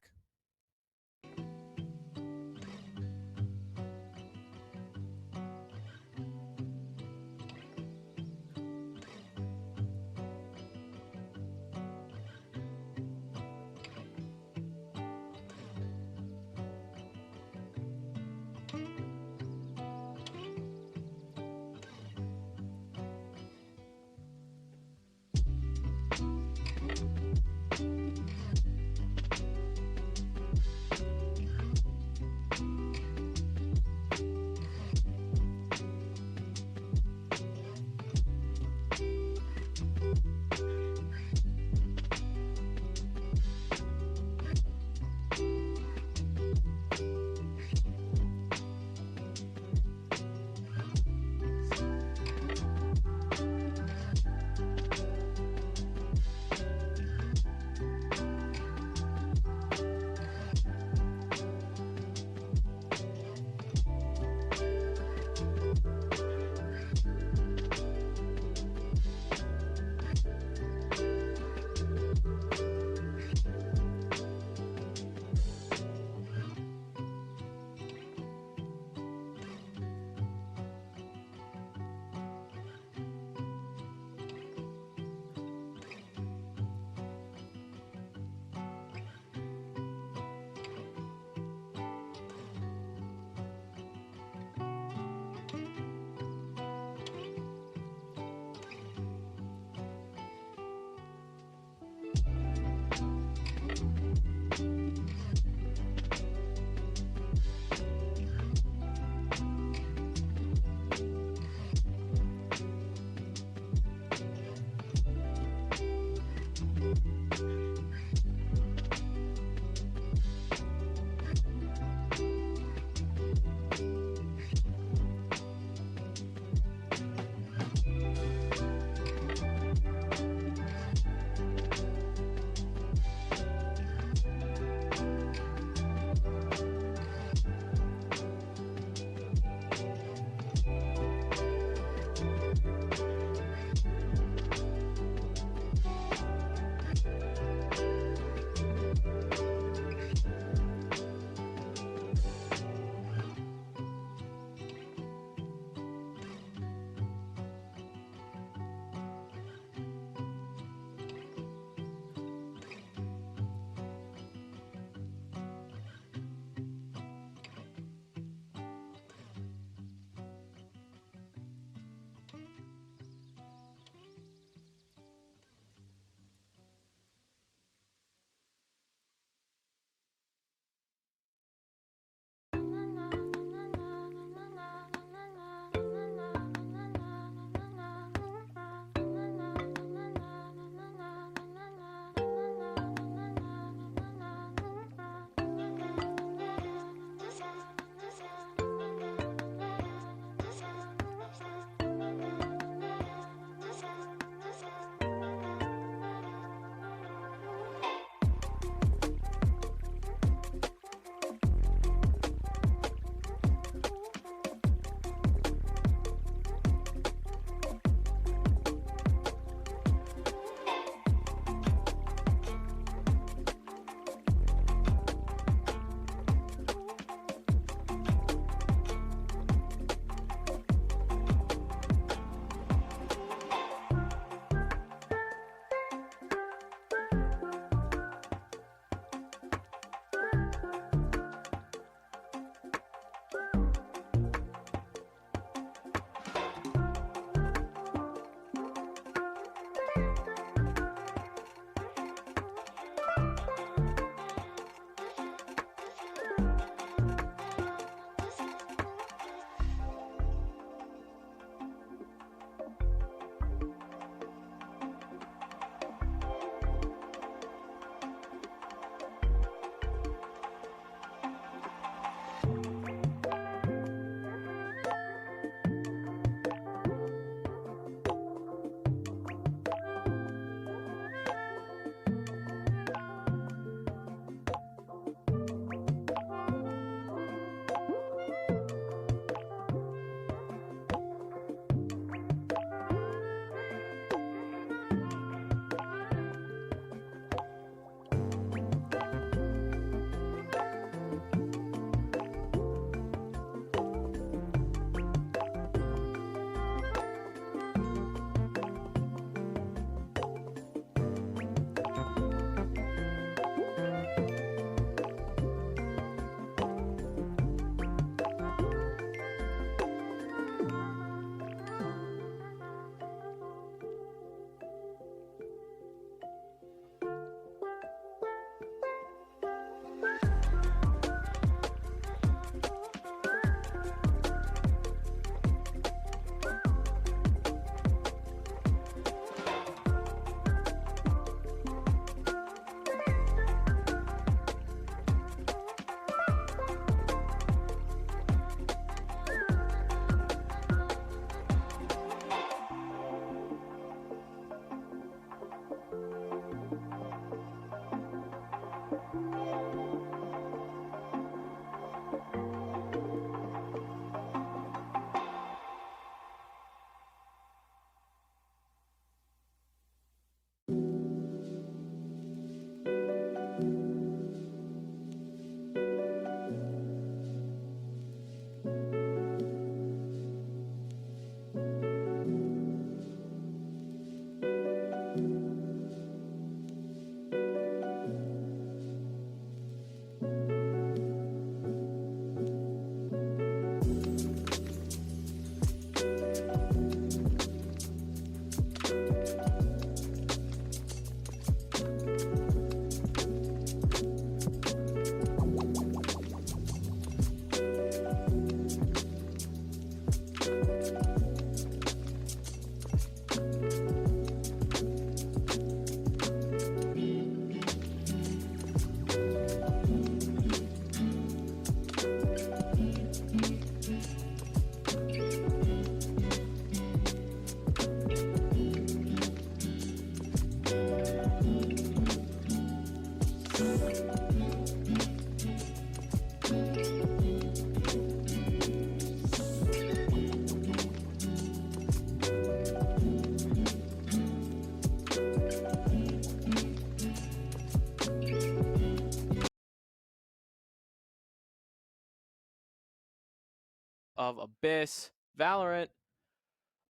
Speaker 3: of Abyss, Valorant.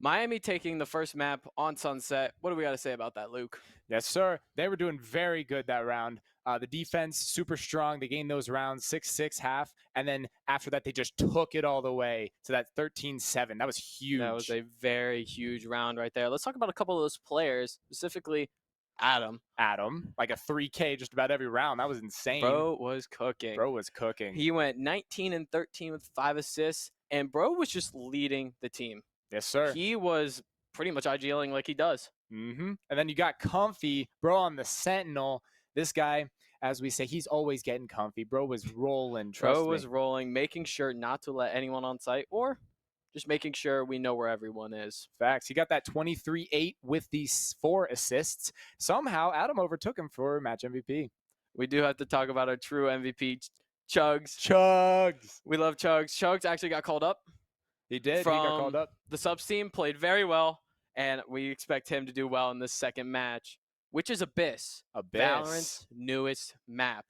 Speaker 3: Miami taking the first map on Sunset. What do we got to say about that, Luke?
Speaker 4: Yes, sir. They were doing very good that round. The defense, super strong. They gained those rounds 6-6 half. And then after that, they just took it all the way to that 13-7. That was huge.
Speaker 3: That was a very huge round right there. Let's talk about a couple of those players, specifically Adam.
Speaker 4: Like a 3K just about every round. That was insane.
Speaker 3: Bro was cooking. He went 19 and 13 with 5 assists, and bro was just leading the team.
Speaker 4: Yes, sir.
Speaker 3: He was pretty much IGLing like he does.
Speaker 4: And then you got Comfy, bro, on the Sentinel. This guy, as we say, he's always getting comfy. Bro was rolling, trust me.
Speaker 3: Bro was rolling, making sure not to let anyone on site, or just making sure we know where everyone is.
Speaker 4: Facts. He got that 23-8 with these 4 assists. Somehow, Adam overtook him for match MVP.
Speaker 3: We do have to talk about our true MVP, Chugs.
Speaker 4: Chugs.
Speaker 3: We love Chugs. Chugs actually got called up.
Speaker 4: He did. He got called up.
Speaker 3: The subs team played very well, and we expect him to do well in this second match, which is Abyss. Valorant's newest map.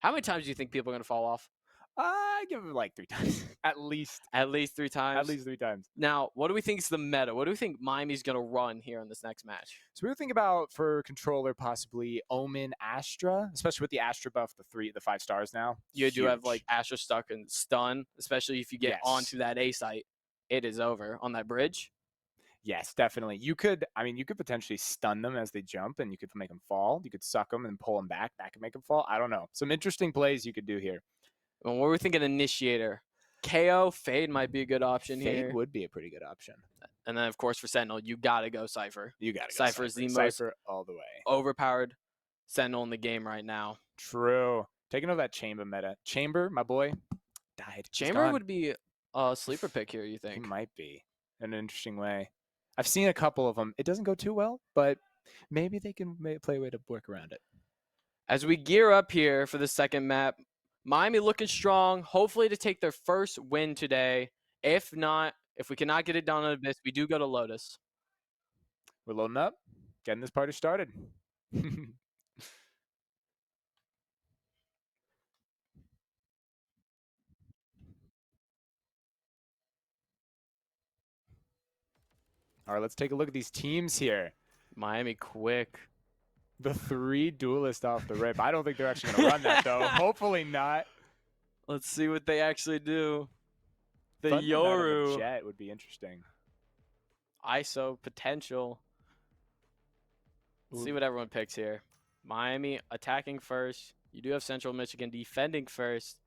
Speaker 3: How many times do you think people are going to fall off?
Speaker 4: I give him like 3 times. At least.
Speaker 3: At least 3 times?
Speaker 4: At least 3 times.
Speaker 3: Now, what do we think is the meta? What do we think Miami's going to run here in this next match?
Speaker 4: So we were thinking about, for controller, possibly Omen, Astra, especially with the Astra buff, the 5 stars now.
Speaker 3: You do have like Astra stuck and stun, especially if you get onto that A site. It is over on that bridge.
Speaker 4: Yes, definitely. You could potentially stun them as they jump, and you could make them fall. You could suck them and pull them back. That could make them fall. I don't know. Some interesting plays you could do here.
Speaker 3: Well, what were we thinking? Initiator, KO, Fade might be a good option
Speaker 4: Fade
Speaker 3: here.
Speaker 4: Fade would be a pretty good option.
Speaker 3: And then, of course, for Sentinel, you got to go Cypher.
Speaker 4: You got to go
Speaker 3: Cypher. Is the most
Speaker 4: Cypher all the way.
Speaker 3: Overpowered Sentinel in the game right now.
Speaker 4: True. Taking over that Chamber meta. Chamber, my boy, died.
Speaker 3: Chamber would be a sleeper pick here, you think?
Speaker 4: He might be in an interesting way. I've seen a couple of them. It doesn't go too well, but maybe they can play a way to work around it.
Speaker 3: As we gear up here for the second map, Miami looking strong, hopefully to take their first win today. If not, if we cannot get it done on Abyss, we do go to Lotus.
Speaker 4: We're loading up, getting this party started. All right, let's take a look at these teams here.
Speaker 3: Miami quick.
Speaker 4: The 3 duelists off the rip. I don't think they're actually going to run that, though. Hopefully not.
Speaker 3: Let's see what they actually do. The
Speaker 4: Thunder
Speaker 3: Yoru.
Speaker 4: Jet would be interesting.
Speaker 3: ISO potential. Let's see what everyone picks here. Miami attacking first. You do have Central Michigan defending first.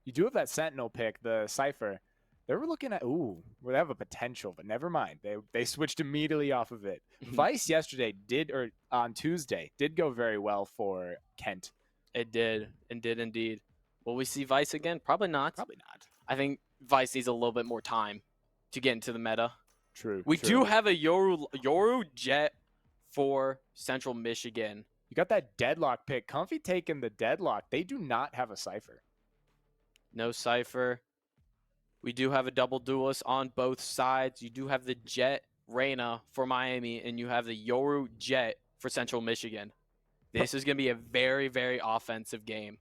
Speaker 4: You do have that Sentinel pick, the Cypher. They were looking at, they have a potential, but never mind. They switched immediately off of it. Vice yesterday on Tuesday, did go very well for Kent.
Speaker 3: It did, and did indeed. Will we see Vice again? Probably not.
Speaker 4: Probably not.
Speaker 3: I think Vice needs a little bit more time to get into the meta.
Speaker 4: True.
Speaker 3: We do have a Yoru Jet for Central Michigan.
Speaker 4: You got that Deadlock pick. Comfy taking the Deadlock. They do not have a Cypher.
Speaker 3: No Cypher. We do have a double duelist on both sides. You do have the Jet Reyna for Miami, and you have the Yoru Jet for Central Michigan. This is going to be a very, very offensive game.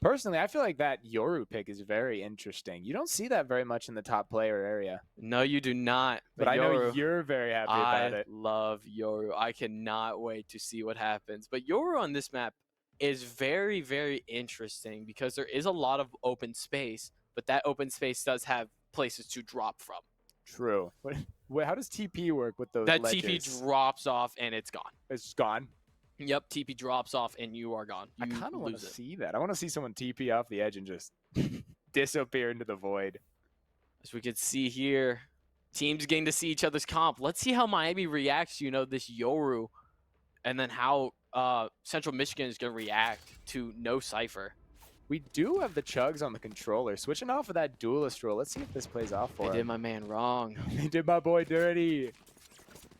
Speaker 4: Personally, I feel like that Yoru pick is very interesting. You don't see that very much in the top player area.
Speaker 3: No, you do not.
Speaker 4: But I know you're very happy about it.
Speaker 3: I love Yoru. I cannot wait to see what happens. But Yoru on this map is very, very interesting because there is a lot of open space. But that open space does have places to drop from.
Speaker 4: True. How does TP work with those
Speaker 3: That
Speaker 4: ledges?
Speaker 3: TP drops off and it's gone.
Speaker 4: It's gone?
Speaker 3: Yep, TP drops off and you are gone.
Speaker 4: I kind of want to see that. I want to see someone TP off the edge and just disappear into the void.
Speaker 3: As we can see here, teams getting to see each other's comp. Let's see how Miami reacts to, this Yoru. And then how Central Michigan is going to react to no Cypher.
Speaker 4: We do have the Chugs on the controller. Switching off of that duelist role. Let's see if this plays off for him.
Speaker 3: They did my man wrong.
Speaker 4: They did my boy dirty.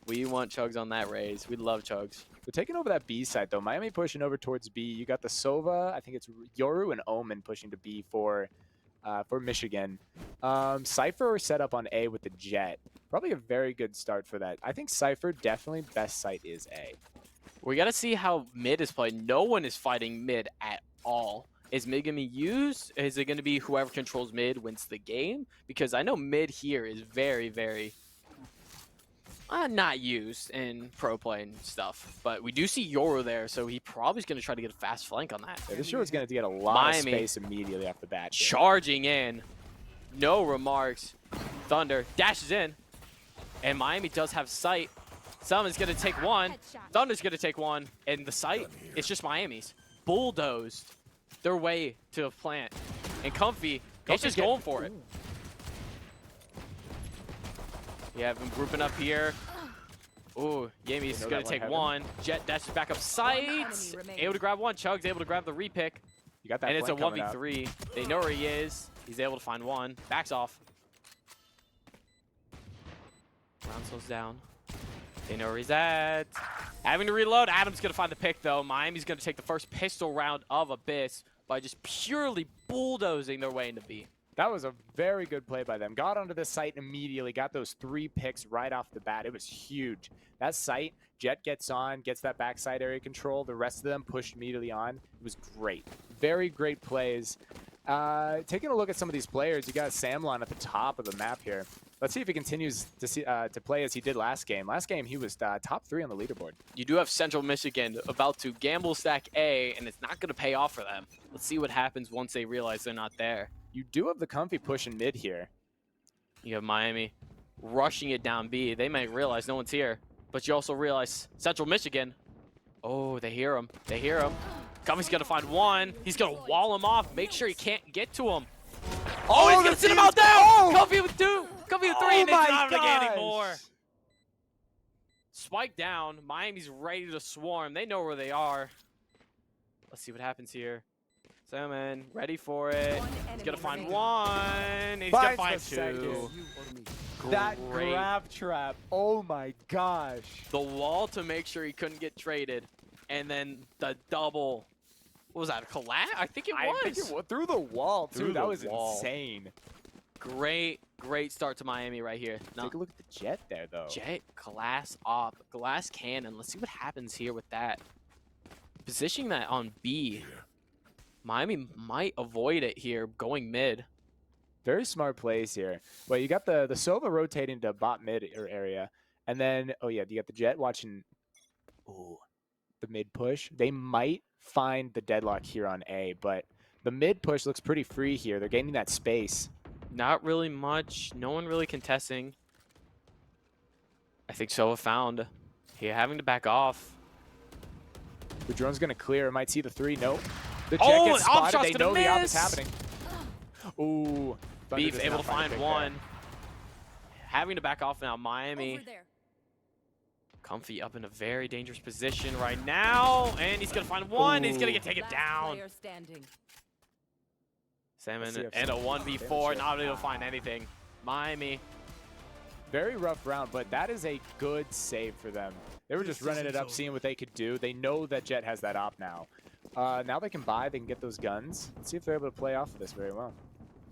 Speaker 3: We want Chugs on that raise. We love Chugs.
Speaker 4: We're taking over that B side, though. Miami pushing over towards B. You got the Sova. I think it's Yoru and Omen pushing to B for Michigan. Cypher set up on A with the Jet. Probably a very good start for that. I think Cypher definitely best site is A.
Speaker 3: We got to see how mid is played. No one is fighting mid at all. Is mid going to be used? Is it going to be whoever controls mid wins the game? Because I know mid here is very, very not used in pro play and stuff. But we do see Yoru there, so he probably is going to try to get a fast flank on that.
Speaker 4: Yeah, this sure is going to get a lot of space immediately off the bat. Here.
Speaker 3: Charging in. No remarks. Thunder dashes in. And Miami does have sight. Someone's going to take one. Thunder's going to take one. And the sight, it's just Miami's. Bulldozed their way to a plant. And Comfy, it's just going for it. You have him grouping up here. Ooh, Yami's going to take one. Jet dashes back up sight. Able to grab one. Chug's able to grab the repick.
Speaker 4: You got that,
Speaker 3: and it's a
Speaker 4: flank
Speaker 3: 1v3. They know where he is. He's able to find one. Backs off. Round slows down. They know where he's at. Having to reload. Adam's going to find the pick, though. Miami's going to take the first pistol round of Abyss by just purely bulldozing their way into B.
Speaker 4: That was a very good play by them. Got onto the site immediately. Got those 3 picks right off the bat. It was huge. That site, Jet gets on, gets that backside area control. The rest of them pushed immediately on. It was great. Very great plays. Taking a look at some of these players, you got Samlon at the top of the map here. Let's see if he continues to play as he did last game. Last game, he was top 3 on the leaderboard.
Speaker 3: You do have Central Michigan about to gamble stack A, and it's not going to pay off for them. Let's see what happens once they realize they're not there.
Speaker 4: You do have the Comfy pushing mid here.
Speaker 3: You have Miami rushing it down B. They might realize no one's here, but you also realize Central Michigan. Oh, they hear him. They hear him. Comfy's going to find one. He's going to wall him off, make sure he can't get to him. Oh, he's going to sit him out there.
Speaker 4: Oh!
Speaker 3: Comfy with 2. Comfy with 3, and he's not going to get any more.
Speaker 4: gosh.
Speaker 3: Spike down. Miami's ready to swarm. They know where they are. Let's see what happens here. Salmon, ready for it. He's going to find one. He's going to find 2.
Speaker 4: That
Speaker 3: Great.
Speaker 4: grab trap. Oh my gosh.
Speaker 3: The wall to make sure he couldn't get traded. And then the double. What was that, a collapse? I think it was.
Speaker 4: I think it was through the wall, too.
Speaker 3: Through
Speaker 4: that
Speaker 3: the
Speaker 4: was
Speaker 3: wall.
Speaker 4: insane.
Speaker 3: Great start to Miami right here. Now,
Speaker 4: Take a look at the Jet there, though.
Speaker 3: Jet, glass op, glass cannon. Let's see what happens here with that. Positioning that on B. Miami might avoid it here, going mid.
Speaker 4: Very smart plays here. Well, you got the Sova rotating to bot mid area. And then, oh yeah, you got the Jet watching the mid push. They might find the deadlock here on A, but the mid push looks pretty free here. They're gaining that space.
Speaker 3: Not really much. No one really contesting. I think Sova found. He having to back off.
Speaker 4: The drone's going to clear. Might see the 3. Nope. The Jet
Speaker 3: Oh,
Speaker 4: gets
Speaker 3: the op
Speaker 4: spotted.
Speaker 3: shot's
Speaker 4: They
Speaker 3: gonna
Speaker 4: know the op is
Speaker 3: miss.
Speaker 4: happening. Ooh. Thunder
Speaker 3: Beef
Speaker 4: does
Speaker 3: able
Speaker 4: not
Speaker 3: to find
Speaker 4: a pick
Speaker 3: one.
Speaker 4: there.
Speaker 3: Having to back off now. Miami. Comfy up in a very dangerous position right now. And he's going to find one. He's going to get taken down. Salmon
Speaker 4: see if
Speaker 3: and a
Speaker 4: some
Speaker 3: 1v4.
Speaker 4: damage
Speaker 3: Not able to find anything. Miami.
Speaker 4: Very rough round, but that is a good save for them. They were just running it up, seeing what they could do. They know that Jet has that op now. Now they can buy, they can get those guns. Let's see if they're able to play off of this very well.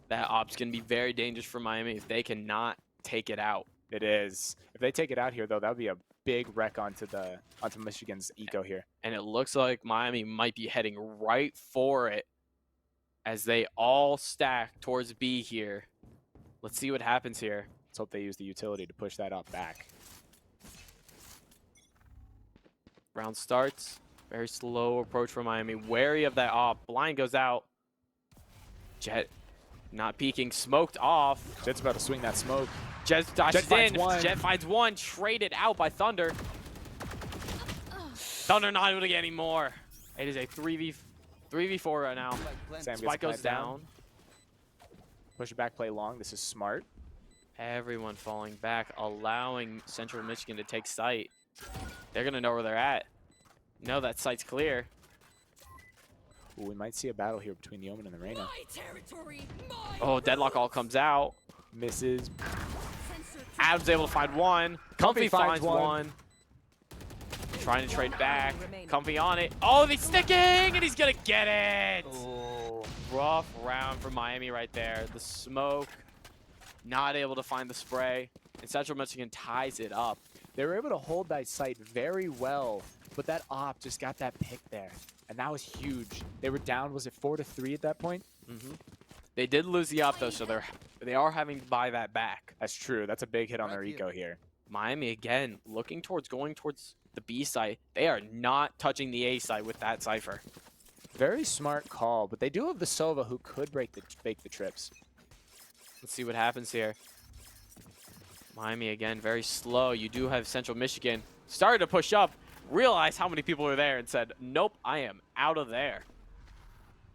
Speaker 3: That op's going to be very dangerous for Miami if they cannot take it out.
Speaker 4: It is. If they take it out here, though, that would be a big wreck onto Michigan's eco here.
Speaker 3: And it looks like Miami might be heading right for it as they all stack towards B here. Let's see what happens here.
Speaker 4: Let's hope they use the utility to push that op back.
Speaker 3: Round starts. Very slow approach for Miami. Wary of that op. Blind goes out. Jet not peeking. Smoked off.
Speaker 4: Jet's about to swing that smoke.
Speaker 3: Jet dashes
Speaker 4: finds
Speaker 3: in.
Speaker 4: one.
Speaker 3: Jet finds one. Traded out by Thunder. Thunder not able to get any more. It is a 3v4 right now.
Speaker 4: Sam gets
Speaker 3: Spike goes
Speaker 4: planted
Speaker 3: down.
Speaker 4: Push it back, play long. This is smart.
Speaker 3: Everyone falling back, allowing Central Michigan to take sight. They're going to know where they're at. No, that site's clear.
Speaker 4: Ooh, we might see a battle here between the Omen and the Reyna.
Speaker 3: Oh, Deadlock all comes out.
Speaker 4: Misses.
Speaker 3: Adam's able to find one. Comfy finds one. Trying to trade back. Comfy on it. Oh, he's sticking, and he's going to get it.
Speaker 4: Oh.
Speaker 3: Rough round for Miami right there. The smoke, not able to find the spray, and Central Michigan ties it up.
Speaker 4: They were able to hold that site very well but that op just got that pick there, and that was huge. They were down, was it 4-3 at that point?
Speaker 3: They did lose the op though, so they are having to buy that back.
Speaker 4: That's true. That's a big hit on their eco here.
Speaker 3: Miami again looking towards going towards the B site. They are not touching the A site with that Cypher.
Speaker 4: Very smart call, but they do have the Sova who could make the trips.
Speaker 3: Let's see what happens here. Miami again, very slow. You do have Central Michigan started to push up, realized how many people are there and said, nope, I am out of there.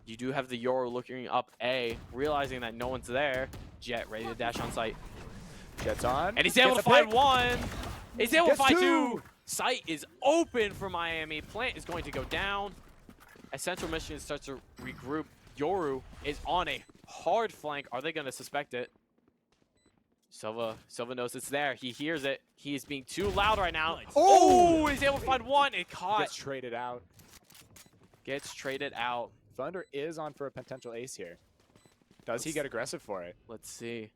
Speaker 3: You do have the Yoru looking up A, realizing that no one's there. Jet ready to dash on site.
Speaker 4: Jet's on.
Speaker 3: And he's able to find one. He's able to find two.
Speaker 4: two.
Speaker 3: Site is open for Miami. Plant is going to go down. As Central Michigan starts to regroup, Yoru is on a hard flank. Are they going to suspect it? Silva knows it's there. He hears it. He is being too loud right now. Oh, he's able to find one. It caught.
Speaker 4: Gets traded out.
Speaker 3: Gets traded out.
Speaker 4: Thunder is on for a potential ace here. Does he get aggressive for it?
Speaker 3: Let's see.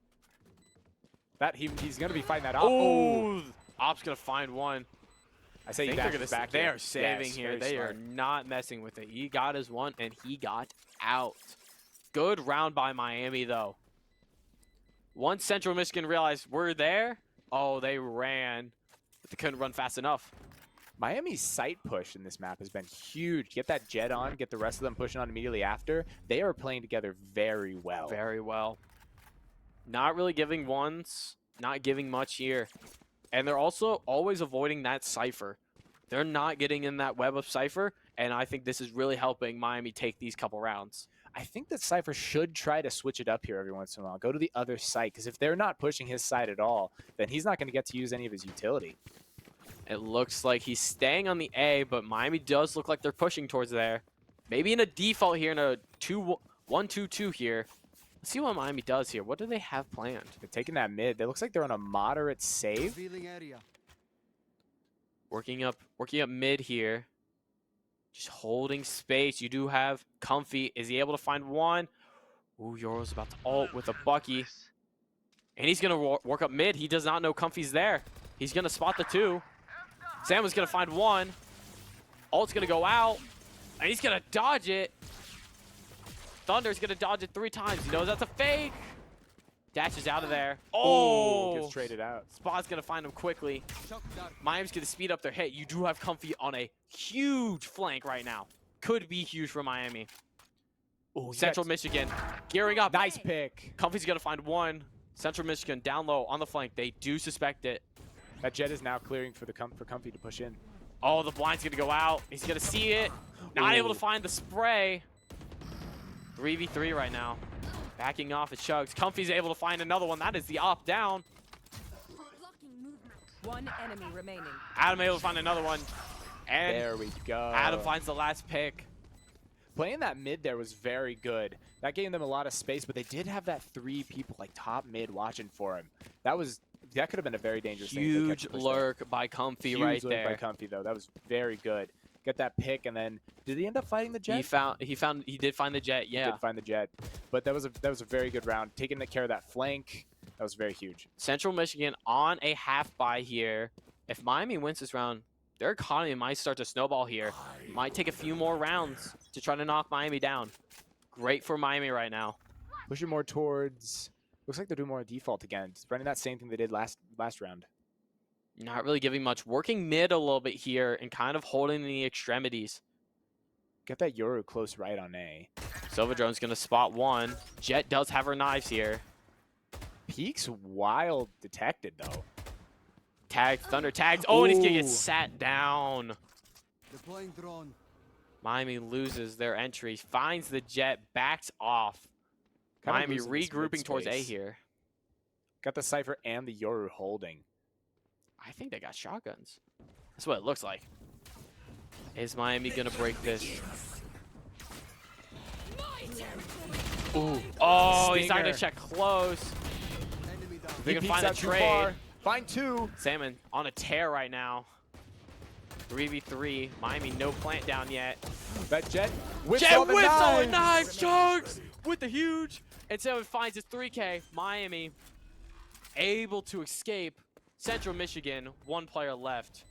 Speaker 4: That he's going to be fighting that op.
Speaker 3: Oh, Op's going to find one.
Speaker 4: I say
Speaker 3: They're gonna
Speaker 4: back.
Speaker 3: they are saving here.
Speaker 4: very
Speaker 3: They
Speaker 4: smart.
Speaker 3: are not messing with it. He got his one, and he got out. Good round by Miami, though. Once Central Michigan realized we're there, oh, they ran. But they couldn't run fast enough.
Speaker 4: Miami's site push in this map has been huge. Get that Jet on, get the rest of them pushing on immediately after. They are playing together very well.
Speaker 3: Very well. Not really giving ones, not giving much here. And they're also always avoiding that Cypher. They're not getting in that web of Cypher, and I think this is really helping Miami take these couple rounds.
Speaker 4: I think that Cypher should try to switch it up here every once in a while. Go to the other site, because if they're not pushing his side at all, then he's not going to get to use any of his utility.
Speaker 3: It looks like he's staying on the A, but Miami does look like they're pushing towards there. Maybe in a default here, in a 1-2-2 here. Let's see what Miami does here. What do they have planned?
Speaker 4: They're taking that mid. It looks like they're on a moderate save.
Speaker 3: Working up mid here. Just holding space. You do have Comfy. Is he able to find one? Ooh, Yoro's about to ult with a Bucky. And he's going to work up mid. He does not know Comfy's there. He's going to spot the two. Sam was going to find one. Ult's going to go out. And he's going to dodge it. Thunder's going to dodge it 3 times. He knows that's a fake. Dashes out of there. Oh!
Speaker 4: Gets traded out.
Speaker 3: Spot's going to find him quickly. Miami's going to speed up their hit. You do have Comfy on a huge flank right now. Could be huge for Miami.
Speaker 4: Ooh,
Speaker 3: Central Michigan gearing up.
Speaker 4: Nice pick.
Speaker 3: Comfy's going to find one. Central Michigan down low on the flank. They do suspect it.
Speaker 4: That Jet is now clearing for Comfy to push in.
Speaker 3: Oh, the blind's going to go out. He's going to see it. Not able to find the spray. 3v3 right now. Backing off at Chugs. Comfy's able to find another one. That is the op down.
Speaker 5: One enemy remaining.
Speaker 3: Adam able to find another one. And
Speaker 4: There we go.
Speaker 3: Adam finds the last pick.
Speaker 4: Playing that mid there was very good. That gave them a lot of space, but they did have that 3 people like top mid watching for him. That could have been a very dangerous thing.
Speaker 3: Huge lurk by Comfy right
Speaker 4: lurk
Speaker 3: there.
Speaker 4: by Comfy though. That was very good. Get that pick, and then did he end up fighting the Jet?
Speaker 3: He did find the Jet.
Speaker 4: He
Speaker 3: Yeah.
Speaker 4: did find the Jet, but that was a very good round. Taking care of that flank, that was very huge.
Speaker 3: Central Michigan on a half buy here. If Miami wins this round, their economy might start to snowball here. Might take a few more rounds to try to knock Miami down. Great for Miami right now.
Speaker 4: Pushing more towards. Looks like they're doing more default again. Just running that same thing they did last round.
Speaker 3: Not really giving much. Working mid a little bit here and kind of holding the extremities.
Speaker 4: Get that Yoru close right on A.
Speaker 3: Silverdrone's going to spot one. Jet does have her knives here.
Speaker 4: Peek's wild detected though.
Speaker 3: Tagged. Thunder tags. Oh, and he's going to get
Speaker 4: Ooh.
Speaker 3: sat down.
Speaker 6: Deploying drone.
Speaker 3: Miami loses their entry. Finds the Jet. Backs off.
Speaker 4: Kinda
Speaker 3: Miami
Speaker 4: losing this
Speaker 3: regrouping towards A
Speaker 4: mid-space.
Speaker 3: here.
Speaker 4: Got the Cypher and the Yoru holding.
Speaker 3: I think they got shotguns. That's what it looks like. Is Miami going to break this? Ooh. Oh, he's starting to
Speaker 4: Stinger.
Speaker 3: check close.
Speaker 6: Enemy down.
Speaker 3: They can
Speaker 4: He
Speaker 3: find
Speaker 4: peeks
Speaker 3: the
Speaker 4: out too
Speaker 3: trade.
Speaker 4: far. Find 2.
Speaker 3: Salmon on a tear right now. 3v3. Miami no plant down yet.
Speaker 4: That Jet whips
Speaker 3: Jet
Speaker 4: all the
Speaker 3: whips all the
Speaker 4: knives.
Speaker 3: knives, Chugs! With the huge. And Salmon finds his 3K. Miami able to escape. Central Michigan, 1 player left.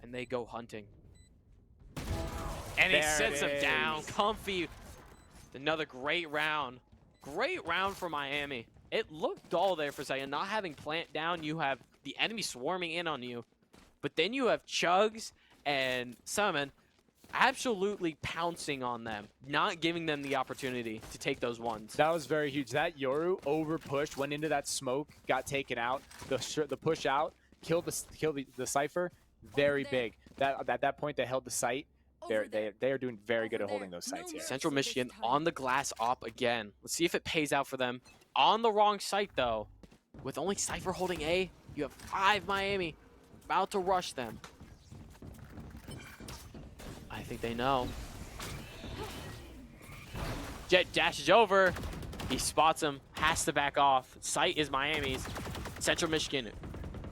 Speaker 3: And they go hunting. And he
Speaker 4: There
Speaker 3: sits
Speaker 4: it
Speaker 3: him down.
Speaker 4: is.
Speaker 3: Comfy. Another great round. Great round for Miami. It looked dull there for a second. Not having plant down, you have the enemy swarming in on you. But then you have Chugs and Summon absolutely pouncing on them, not giving them the opportunity to take those ones.
Speaker 4: That was very huge. That Yoru over pushed, went into that smoke, got taken out. The push out killed the Cypher. Very big. At that point, they held the site. They are doing very good at holding those sites here.
Speaker 3: Central Michigan on the glass op again. Let's see if it pays out for them. On the wrong site, though. With only Cypher holding A, you have 5 Miami about to rush them. I think they know. Jet dashes over. He spots him, has to back off. Site is Miami's. Central Michigan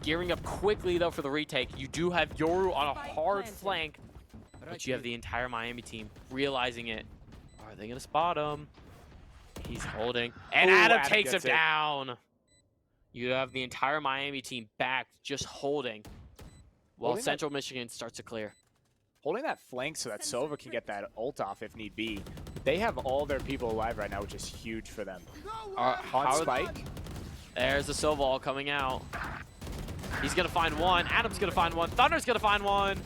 Speaker 3: gearing up quickly, though, for the retake. You do have Yoru on a hard flank, but you have the entire Miami team realizing it. Are they going to spot him? He's holding. And
Speaker 4: Ooh,
Speaker 3: Adam
Speaker 4: Adam
Speaker 3: takes him
Speaker 4: gets it.
Speaker 3: down. You have the entire Miami team back, just holding, while
Speaker 4: Holding that-
Speaker 3: Central Michigan starts to clear.
Speaker 4: Holding that flank so that Sova can get that ult off if need be. They have all their people alive right now, which is huge for them. On Spike.
Speaker 3: There's the Silval coming out. He's going to find one. Adam's going to find one. Thunder's going to find one.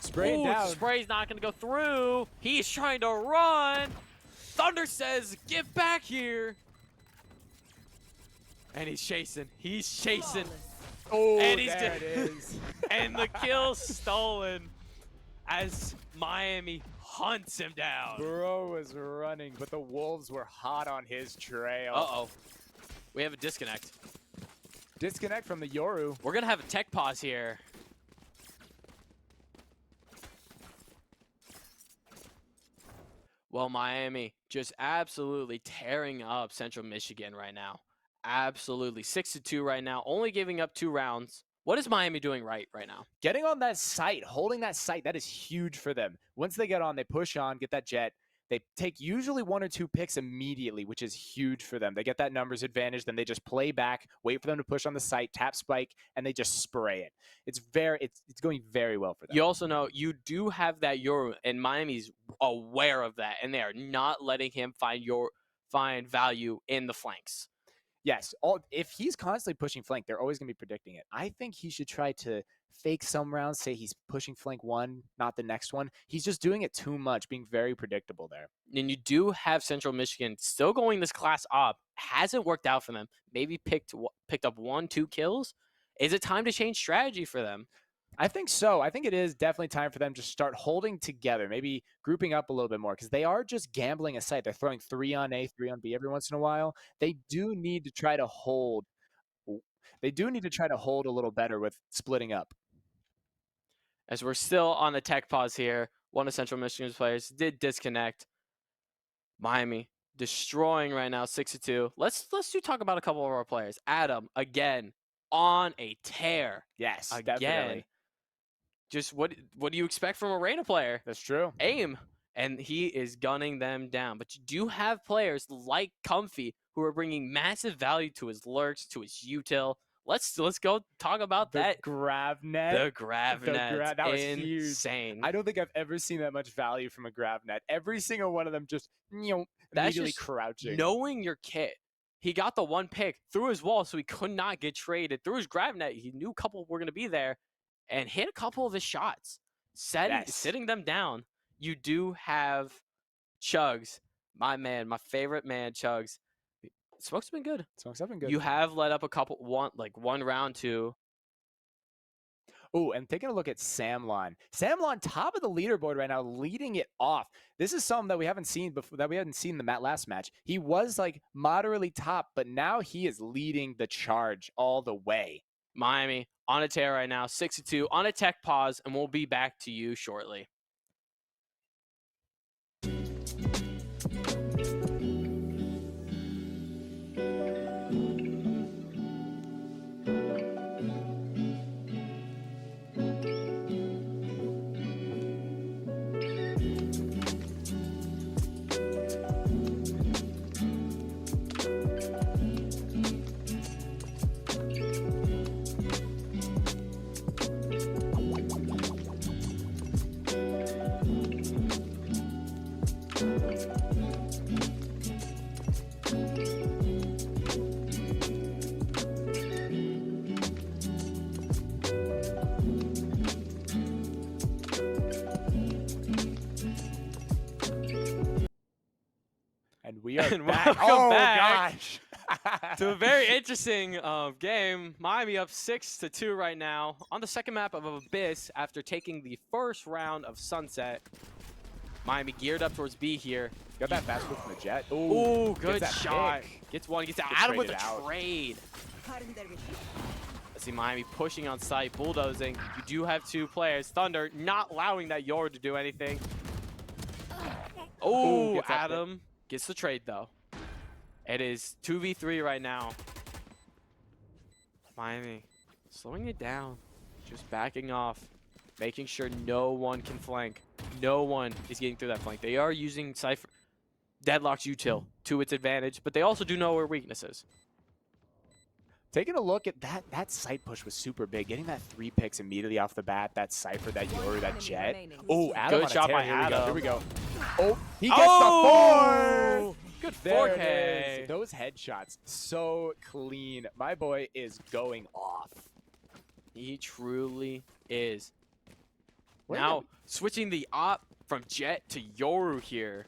Speaker 4: Spraying
Speaker 3: Ooh,
Speaker 4: down.
Speaker 3: Spray's not going to go through. He's trying to run. Thunder says, get back here. And he's chasing. He's chasing.
Speaker 4: Oh,
Speaker 3: And he's
Speaker 4: there
Speaker 3: dead.
Speaker 4: it is.
Speaker 3: And the kill's stolen as Miami hunts him down.
Speaker 4: Bro was running, but the Wolves were hot on his trail.
Speaker 3: Uh-oh. We have a disconnect.
Speaker 4: Disconnect from the Yoru.
Speaker 3: We're going to have a tech pause here. Well, Miami just absolutely tearing up Central Michigan right now. Absolutely. 6-2 right now, only giving up 2 rounds. What is Miami doing right now?
Speaker 4: Getting on that site, holding that site, that is huge for them. Once they get on, they push on, get that jet. They take usually 1 or 2 picks immediately, which is huge for them. They get that numbers advantage, then they just play back, wait for them to push on the site, tap spike, and they just spray it. It's going very well for them.
Speaker 3: You also know you do have that Yoru, and Miami's aware of that, and they are not letting him find value in the flanks.
Speaker 4: Yes, if he's constantly pushing flank, they're always going to be predicting it. I think he should try to fake some rounds, say he's pushing flank 1, not the next one. He's just doing it too much, being very predictable there.
Speaker 3: And you do have Central Michigan still going this class up. Hasn't worked out for them. Maybe picked up 1-2 kills. Is it time to change strategy for them?
Speaker 4: I think so. I think it is definitely time for them to start holding together, maybe grouping up a little bit more, because they are just gambling a site. They're throwing 3 on A, 3 on B every once in a while. They do need to try to hold. They do need to try to hold a little better with splitting up.
Speaker 3: As we're still on the tech pause here, one of Central Michigan's players did disconnect. Miami destroying right now, 6-2. Let's talk about a couple of our players. Adam, again, on a tear.
Speaker 4: Yes,
Speaker 3: Again.
Speaker 4: definitely.
Speaker 3: Just what do you expect from a Reina player?
Speaker 4: That's true.
Speaker 3: Aim. And he is gunning them down. But you do have players like Comfy who are bringing massive value to his lurks, to his util. Let's go talk about that.
Speaker 4: Grav net.
Speaker 3: The grav net.
Speaker 4: That was huge.
Speaker 3: Insane.
Speaker 4: I don't think I've ever seen that much value from a grav net. Every single one of them just immediately
Speaker 3: just
Speaker 4: crouching.
Speaker 3: Knowing your kit. He got the 1 pick through his wall, so he could not get traded. Through his grav net, he knew a couple were going to be there, and hit a couple of his shots, sitting them down. You do have Chugs, my man, my favorite man, Chugs. Smoke's been good.
Speaker 4: Smoke's up and good.
Speaker 3: You have let up one round, 2.
Speaker 4: Oh, and taking a look at Samlon. Samlon, top of the leaderboard right now, leading it off. This is something that we haven't seen before, that we hadn't seen in the last match. He was like moderately top, but now he is leading the charge all the way.
Speaker 3: Miami on a tear right now, 6-2 on a tech pause, and we'll be back to you shortly.
Speaker 4: we are
Speaker 3: And
Speaker 4: back.
Speaker 3: welcome
Speaker 4: Oh
Speaker 3: back
Speaker 4: gosh.
Speaker 3: to a very interesting game. Miami up 6-2 right now on the second map of Abyss after taking the first round of Sunset. Miami geared up towards B here.
Speaker 4: Got that fast move from the Jet.
Speaker 3: Ooh,
Speaker 4: gets
Speaker 3: good
Speaker 4: that
Speaker 3: shot.
Speaker 4: pick.
Speaker 3: Gets one, gets out.
Speaker 4: Gets
Speaker 3: Adam with a
Speaker 4: traded out.
Speaker 3: trade. Let's see Miami pushing on site, bulldozing. You do have two players. Thunder not allowing that Yor to do anything. Oh,
Speaker 4: gets that pick.
Speaker 3: Adam gets the trade though. It is 2v3 right now. Miami slowing it down, just backing off, making sure no one can flank. No one is getting through that flank. They are using Cypher Deadlock's util to its advantage, but they also do know where weakness is.
Speaker 4: Taking a look at that site push was super big. Getting that 3 picks immediately off the bat, that Cypher, that Yoru, that Jet. Oh, Adam
Speaker 3: Good
Speaker 4: on a
Speaker 3: shot
Speaker 4: tear.
Speaker 3: by
Speaker 4: Here we go.
Speaker 3: Adam.
Speaker 4: Here we go. Oh, he gets
Speaker 3: Oh!
Speaker 4: the 4.
Speaker 3: Good
Speaker 4: There
Speaker 3: 4K.
Speaker 4: it is. Those headshots, so clean. My boy is going off.
Speaker 3: He truly is.
Speaker 4: Where
Speaker 3: Now,
Speaker 4: did
Speaker 3: switching the op from Jet to Yoru here.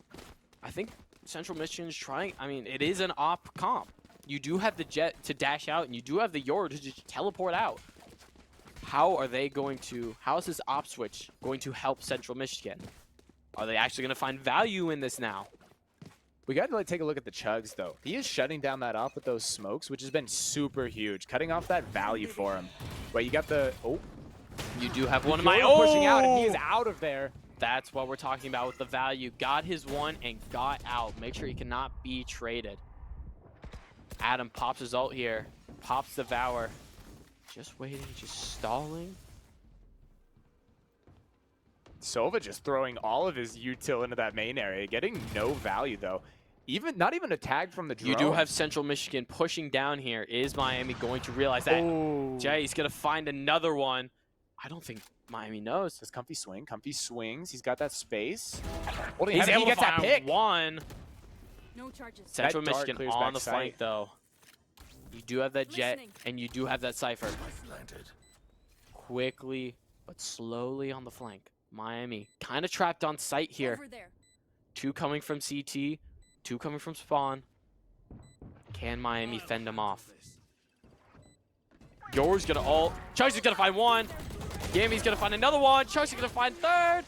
Speaker 3: I think Central Michigan's trying. I mean, it is an op comp. You do have the Jet to dash out, and you do have the Yoru to just teleport out. How are they going to, how is this op switch going to help Central Michigan? Are they actually going to find value in this now?
Speaker 4: We got to take a look at the chugs, though. He is shutting down that off with those smokes, which has been super huge. Cutting off that value for him. But you got the... Oh.
Speaker 3: You do have one of
Speaker 4: Yoru
Speaker 3: my...
Speaker 4: pushing out, and he is
Speaker 3: Oh!
Speaker 4: out of there.
Speaker 3: That's what we're talking about with the value. Got his one and got out. Make sure he cannot be traded. Adam pops his ult here. Pops Devour. Just waiting, just stalling.
Speaker 4: Sova just throwing all of his util into that main area. Getting no value, though. Not even a tag from the drone.
Speaker 3: You do have Central Michigan pushing down here. Is Miami going to realize that?
Speaker 4: Oh.
Speaker 3: Jay's going to find another one. I don't think Miami knows.
Speaker 4: Does Comfy swing? Comfy swings. He's got that space. Holding
Speaker 3: He's
Speaker 4: heavy,
Speaker 3: able
Speaker 4: he
Speaker 3: to
Speaker 4: gets that
Speaker 3: find
Speaker 4: pick.
Speaker 3: one.
Speaker 5: No charges.
Speaker 3: Central
Speaker 4: dart
Speaker 3: Michigan
Speaker 4: clears
Speaker 3: on
Speaker 4: back
Speaker 3: the
Speaker 4: sight.
Speaker 3: flank, though. You do have that Jet,
Speaker 5: Listening.
Speaker 3: and you do have that Cypher. Quickly, but slowly on the flank. Miami kind of trapped on site here.
Speaker 5: Over there.
Speaker 3: 2 coming from CT, 2 coming from spawn. Can Miami fend them off? Yoru's gonna ult. Chugs gonna find one. Yami's gonna find another one. Chugs gonna find third.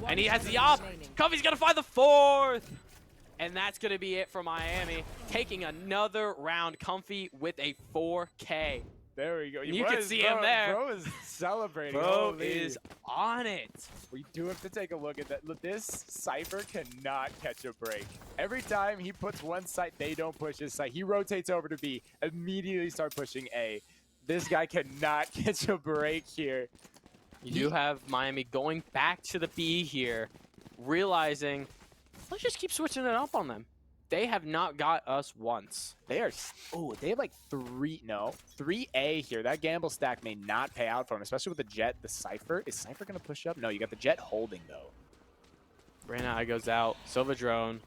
Speaker 3: And he has the op. Covey's gonna find the 4th. And that's gonna be it for Miami. Taking another round. Comfy with a 4K.
Speaker 4: There we go.
Speaker 3: You can see him there.
Speaker 4: Bro is celebrating.
Speaker 3: Bro
Speaker 4: Holy.
Speaker 3: is on it.
Speaker 4: We do have to take a look at that. Look, this Cypher cannot catch a break. Every time he puts one site, they don't push his site. He rotates over to B, immediately start pushing A. This guy cannot catch a break here.
Speaker 3: You do have Miami going back to the B here, realizing, let's just keep switching it up on them. They have not got us once.
Speaker 4: They are, they have like 3A here. That gamble stack may not pay out for him, especially with the Jet, the Cypher. Is Cypher going to push up? No, you got the Jet holding, though.
Speaker 3: Reyna goes out. Silva drone.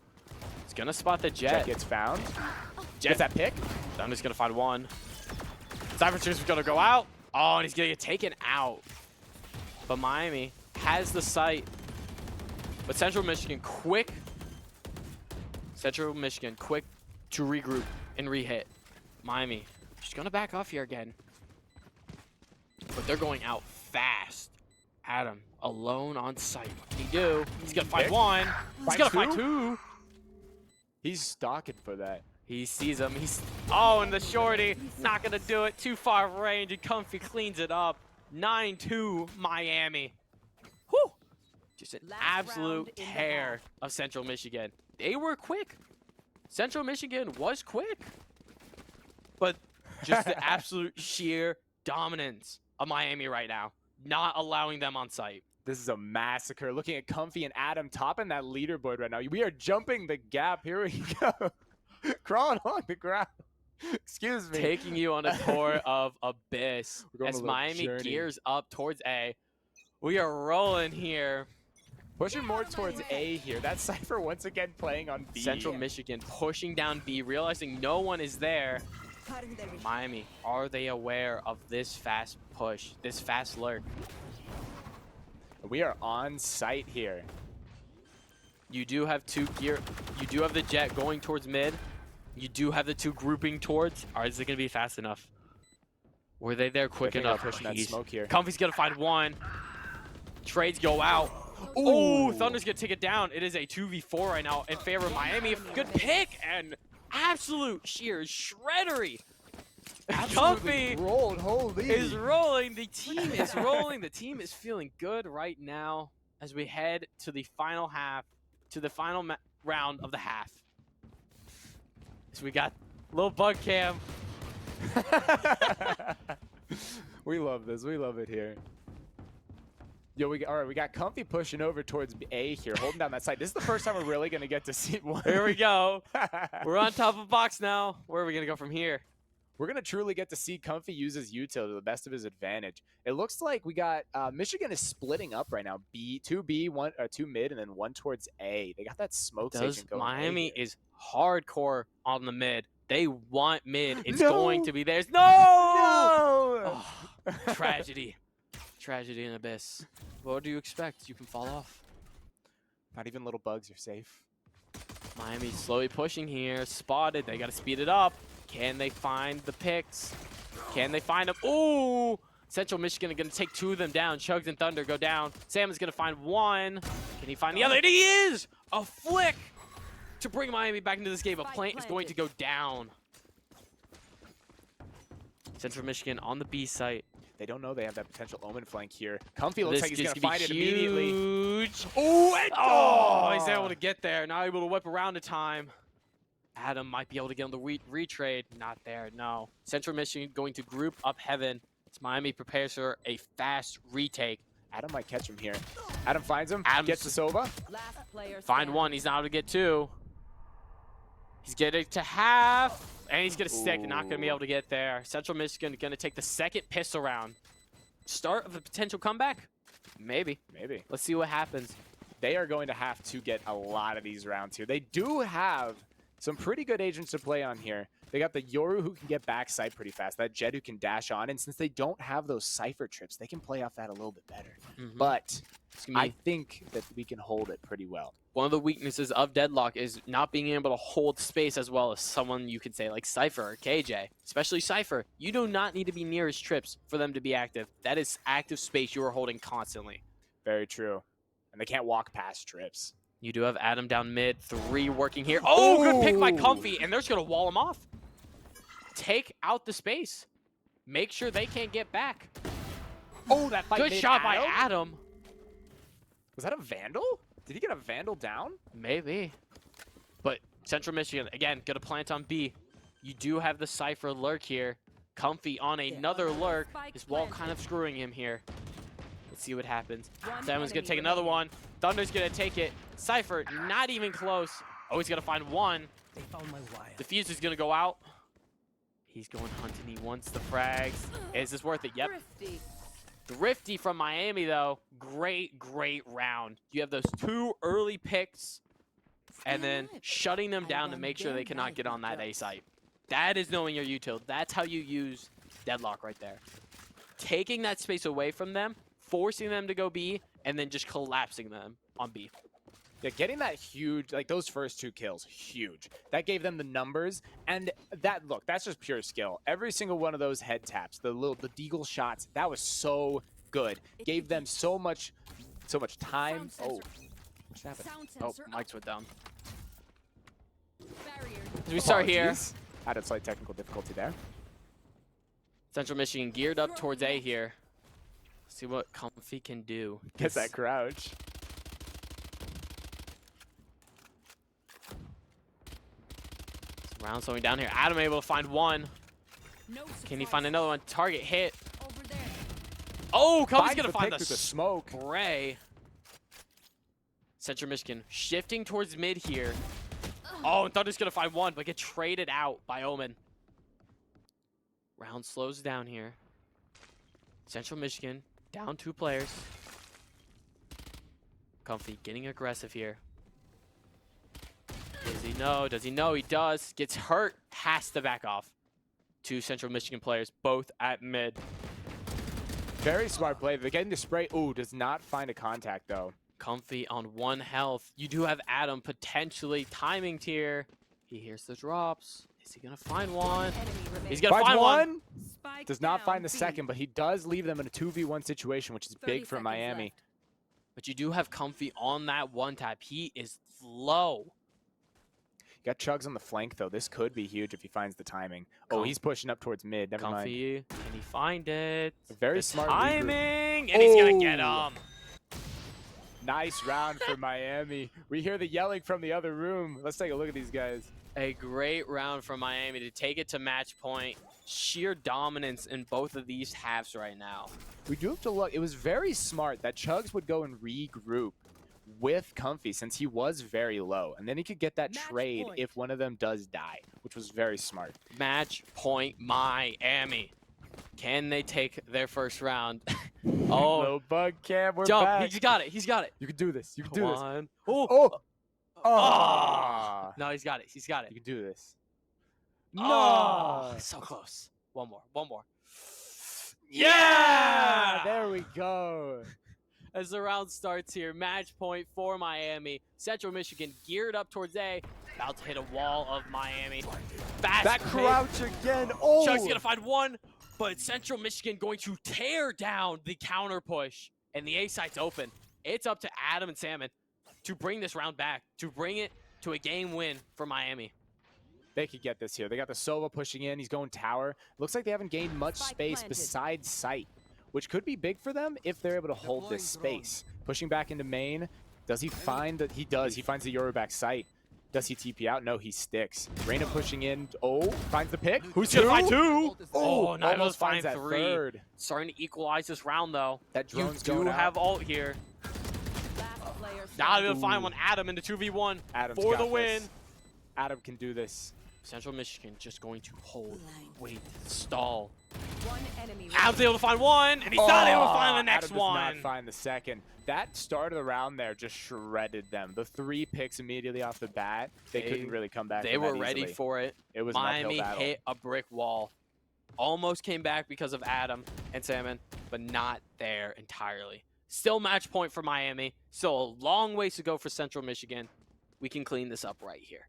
Speaker 3: He's going to spot the
Speaker 4: Jet
Speaker 3: Jet.
Speaker 4: gets found.
Speaker 3: Jet.
Speaker 4: Gets that pick.
Speaker 3: I'm just going to find one. Cypher's just going to go out. Oh, and he's going to get taken out. But Miami has the site. But Central Michigan quick. Central Michigan quick to regroup and rehit. Miami just going to back off here again. But they're going out fast. Adam alone on site. What can he do? He's going to find
Speaker 4: Pick.
Speaker 3: one. He's going to find
Speaker 4: two?
Speaker 3: 2.
Speaker 4: He's stalking for that.
Speaker 3: He sees him. He's and the shorty not gonna do it. Too far range, and Comfy cleans it up. 9-2 Miami. Whew! Just an
Speaker 5: Last
Speaker 3: absolute
Speaker 5: round in the
Speaker 3: tear of Central Michigan. They were quick. Central Michigan was quick, but just the absolute sheer dominance of Miami right now, not allowing them on site.
Speaker 4: This is a massacre. Looking at Comfy and Adam topping that leaderboard right now. We are jumping the gap. Here we go. Crawling on the ground. Excuse me.
Speaker 3: Taking you on a tour of Abyss
Speaker 4: We're going
Speaker 3: as
Speaker 4: on a little
Speaker 3: Miami
Speaker 4: journey.
Speaker 3: gears up towards A. We are rolling here.
Speaker 4: Pushing more towards A here. That Cypher once again playing on B.
Speaker 3: Central Michigan pushing down B, realizing no one is there. Miami, are they aware of this fast push, this fast lurk?
Speaker 4: We are on site here.
Speaker 3: You do have two gear. You do have the jet going towards mid. You do have the two grouping towards. All right, is it gonna be fast enough? Were they there quick
Speaker 4: They're
Speaker 3: enough?
Speaker 4: pushing that
Speaker 3: Jeez.
Speaker 4: smoke here.
Speaker 3: Comfy's gonna find one. Trades go out. Oh, Thunder's gonna take it down. It is a 2v4 right now in favor of Miami. Good pick and absolute sheer shreddery. Comfy
Speaker 4: rolled, holy.
Speaker 3: is rolling. The team is rolling. The team is feeling good right now as we head to the final half, to the final round of the half. So we got little bug cam.
Speaker 4: We love this. We love it here. Yo, all right, we got Comfy pushing over towards A here, holding down that side. This is the first time we're really going to get to see one.
Speaker 3: Here we go. We're on top of box now. Where are we going to go from here?
Speaker 4: We're going to truly get to see Comfy use his util to the best of his advantage. It looks like we got Michigan is splitting up right now. Two mid, and then one towards A. They got that smoke station going.
Speaker 3: Miami is hardcore on the mid. They want mid. It's
Speaker 4: No!
Speaker 3: going to be theirs. No!
Speaker 4: No!
Speaker 3: Oh, tragedy. Tragedy in Abyss. What do you expect? You can fall off.
Speaker 4: Not even little bugs are safe.
Speaker 3: Miami slowly pushing here. Spotted. They got to speed it up. Can they find the picks? Can they find them? Ooh! Central Michigan are going to take two of them down. Chugs and Thunder go down. Sam is going to find one. Can he find the other? And he is! A flick to bring Miami back into this game. A plant is going to go down. Central Michigan on the B site.
Speaker 4: They don't know they have that potential Omen flank here. Comfy looks
Speaker 3: This
Speaker 4: like he's
Speaker 3: is
Speaker 4: going to
Speaker 3: gonna
Speaker 4: find
Speaker 3: be
Speaker 4: it immediately.
Speaker 3: huge.
Speaker 4: Oh, and
Speaker 3: Oh, he's able to get there. Now able to whip around in time. Adam might be able to get on the retrade. Not there, no. Central Michigan going to group up heaven. As Miami prepares for a fast retake.
Speaker 4: Adam might catch him here. Adam finds him,
Speaker 3: Adam's-
Speaker 4: gets the Sova.
Speaker 5: Last player
Speaker 3: Find one, he's not able to get two. He's getting to half, and he's gonna stick, not gonna be able to get there. Central Michigan gonna take the second pistol round. Start of a potential comeback? Maybe.
Speaker 4: Maybe.
Speaker 3: Let's see what happens.
Speaker 4: They are going to have to get a lot of these rounds here. They do have some pretty good agents to play on here. They got the Yoru who can get backside pretty fast, that Jet who can dash on, and since they don't have those Cypher trips, they can play off that a little bit better. But
Speaker 3: It's gonna be
Speaker 4: I think that we can hold it pretty well.
Speaker 3: one of the weaknesses of Deadlock is not being able to hold space as well as someone you could say like Cypher or KJ. Especially Cypher. You do not need to be near his trips for them to be active. That is active space you are holding constantly.
Speaker 4: Very true. And they can't walk past trips.
Speaker 3: You do have Adam down mid, 3 working here. Oh, good pick by
Speaker 4: Ooh.
Speaker 3: Comfy, and they're just going to wall him off. Take out the space. Make sure they can't get back.
Speaker 4: Oh, that fight
Speaker 3: Good
Speaker 4: made
Speaker 3: shot by
Speaker 4: Adam?
Speaker 3: Adam.
Speaker 4: Was that a Vandal? Did he get a Vandal down?
Speaker 3: Maybe. But Central Michigan, again, going to plant on B. You do have the Cypher lurk here. Comfy on another lurk. This wall kind of screwing him here. Let's see what happens. Simon's going to take another one. Thunder's going to take it. Cypher, not even close. Oh, he's going to find one.
Speaker 6: They found my wire.
Speaker 3: Diffuse is going to go out. He's going hunting. He wants the frags. Is this worth it? Yep.
Speaker 5: Thrifty.
Speaker 3: Thrifty from Miami, though. Great, great round. You have those 2 early picks and then shutting them down to make sure they cannot get on that A site. That is knowing your util. That's how you use Deadlock right there. Taking that space away from them, forcing them to go B, and then just collapsing them on B.
Speaker 4: Yeah, getting that huge, like those first 2 kills, huge. That gave them the numbers, and that, look, that's just pure skill. Every single one of those head taps, the deagle shots, that was so good. Gave them so much time. Oh, what's happening?
Speaker 3: Oh, mics went down.
Speaker 5: Barrier.
Speaker 3: As we start here,
Speaker 4: Apologies. Had a slight technical difficulty there.
Speaker 3: Central Michigan geared up towards A here. See what Comfy can do.
Speaker 4: Gets that crouch.
Speaker 3: Round slowing down here. Adam able to find one.
Speaker 5: No
Speaker 3: Can he find another one? Target hit.
Speaker 5: Over there.
Speaker 3: Oh, Comfy's
Speaker 4: Finds
Speaker 3: gonna
Speaker 4: the
Speaker 3: find
Speaker 4: pick
Speaker 3: the
Speaker 4: through the smoke.
Speaker 3: spray. Central Michigan shifting towards mid here. Oh, and Thunder's gonna find one, but get traded out by Omen. Round slows down here. Central Michigan down 2 players. Comfy getting aggressive here. Does he know? Does he know? He does. Gets hurt. Has to back off. 2 Central Michigan players, both at mid.
Speaker 4: Very smart play. They're getting the spray. Ooh, does not find a contact, though.
Speaker 3: Comfy on 1 health. You do have Adam potentially timing tier. He hears the drops. Is he gonna find one? He's gonna
Speaker 4: Finds
Speaker 3: find one.
Speaker 5: Spike
Speaker 4: Does not
Speaker 5: down
Speaker 4: find the
Speaker 5: B.
Speaker 4: second, but he does leave them in a 2v1 situation, which is
Speaker 5: 30
Speaker 4: big for
Speaker 5: seconds
Speaker 4: Miami.
Speaker 5: left.
Speaker 3: But you do have Comfy on that 1 tap. He is low.
Speaker 4: Got Chugs on the flank, though. This could be huge if he finds the timing. Oh,
Speaker 3: Com-
Speaker 4: he's pushing up towards mid. Never mind.
Speaker 3: Comfy, can he find it?
Speaker 4: A very
Speaker 3: The
Speaker 4: smart regroup.
Speaker 3: timing, and he's gonna get
Speaker 4: Oh.
Speaker 3: him.
Speaker 4: Nice round for Miami. We hear the yelling from the other room. Let's take a look at these guys.
Speaker 3: A great round from Miami to take it to match point. Sheer dominance in both of these halves right now.
Speaker 4: We do have to look. It was very smart that Chugs would go and regroup with Comfy since he was very low. And then he could get that
Speaker 5: Match
Speaker 4: trade
Speaker 5: point.
Speaker 4: if one of them does die, which was very smart.
Speaker 3: Match point Miami. Can they take their first round?
Speaker 4: Oh,
Speaker 3: Oh,
Speaker 4: little bug cam, we're
Speaker 3: jump.
Speaker 4: back.
Speaker 3: He's got it. He's got it.
Speaker 4: You can do this. You can
Speaker 3: Come
Speaker 4: do this.
Speaker 3: on. Oh.
Speaker 4: Oh!
Speaker 3: Ah. No, he's got it. He's got
Speaker 4: You
Speaker 3: it.
Speaker 4: can do this.
Speaker 3: Oh,
Speaker 4: No!
Speaker 3: so close. One more. One more.
Speaker 4: Yeah! There we go.
Speaker 3: As the round starts here, match point for Miami. Central Michigan geared up towards A. About to hit a wall of Miami. Fast
Speaker 4: That
Speaker 3: pick.
Speaker 4: crouch again. Oh!
Speaker 3: Chuck's gonna find one, but Central Michigan going to tear down the counter push, and the A site's open. It's up to Adam and Salmon to bring this round back, to bring it to a game win for Miami.
Speaker 4: They could get this here. They got the Sova pushing in. He's going tower. Looks like they haven't gained much
Speaker 5: Spike
Speaker 4: space
Speaker 5: planted.
Speaker 4: besides sight, which could be big for them if they're able to hold this
Speaker 6: Deploying drone.
Speaker 4: space. Pushing back into main. Does he find that? He does. He finds the Yoru back sight. Does he TP out? No, he sticks. Reyna pushing in. Oh, finds the pick.
Speaker 3: Who's gonna find two?
Speaker 4: Oh,
Speaker 3: Oh, Nigel's
Speaker 4: almost finds
Speaker 3: finds
Speaker 4: that
Speaker 3: 3.
Speaker 4: third.
Speaker 3: Starting to equalize this round, though.
Speaker 4: That
Speaker 3: You
Speaker 4: drone's
Speaker 3: do
Speaker 4: going out.
Speaker 3: have ult here.
Speaker 5: Last player
Speaker 3: Now they're
Speaker 5: standing.
Speaker 3: gonna find one. Adam into 2v1
Speaker 4: Adam's
Speaker 3: for
Speaker 4: got
Speaker 3: the
Speaker 4: this.
Speaker 3: win.
Speaker 4: Adam can do this.
Speaker 3: Central Michigan just going to hold, wait, stall.
Speaker 5: One enemy
Speaker 3: Adam's able to find one, and he's not able to find the next
Speaker 4: Adam
Speaker 3: one.
Speaker 4: does not find the second. That start of the round there just shredded them. The 3 picks immediately off the bat. They couldn't really come back.
Speaker 3: They
Speaker 4: from
Speaker 3: were
Speaker 4: that
Speaker 3: ready
Speaker 4: easily.
Speaker 3: for it.
Speaker 4: It was an uphill
Speaker 3: Miami
Speaker 4: battle.
Speaker 3: hit a brick wall. Almost came back because of Adam and Salmon, but not there entirely. Still match point for Miami. Still a long ways to go for Central Michigan. We can clean this up right here.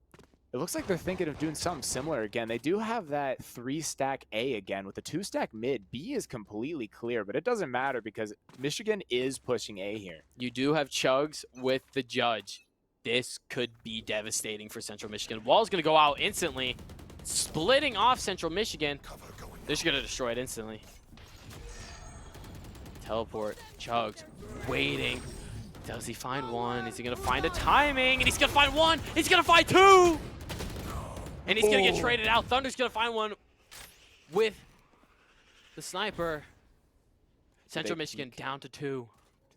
Speaker 4: It looks like they're thinking of doing something similar again. They do have that 3-stack A again. With the 2-stack mid, B is completely clear, but it doesn't matter because Michigan is pushing A here.
Speaker 3: You do have Chugs with the judge. This could be devastating for Central Michigan. Wall's going to go out instantly, splitting off Central Michigan. They're just going to destroy it instantly. Teleport. Chugs waiting. Does he find one? Is he going to find a timing? And he's going to find one. He's going to find 2. And he's going to get traded out. Thunder's going to find one with the sniper. Central Michigan
Speaker 4: peek?
Speaker 3: down to 2.
Speaker 4: Do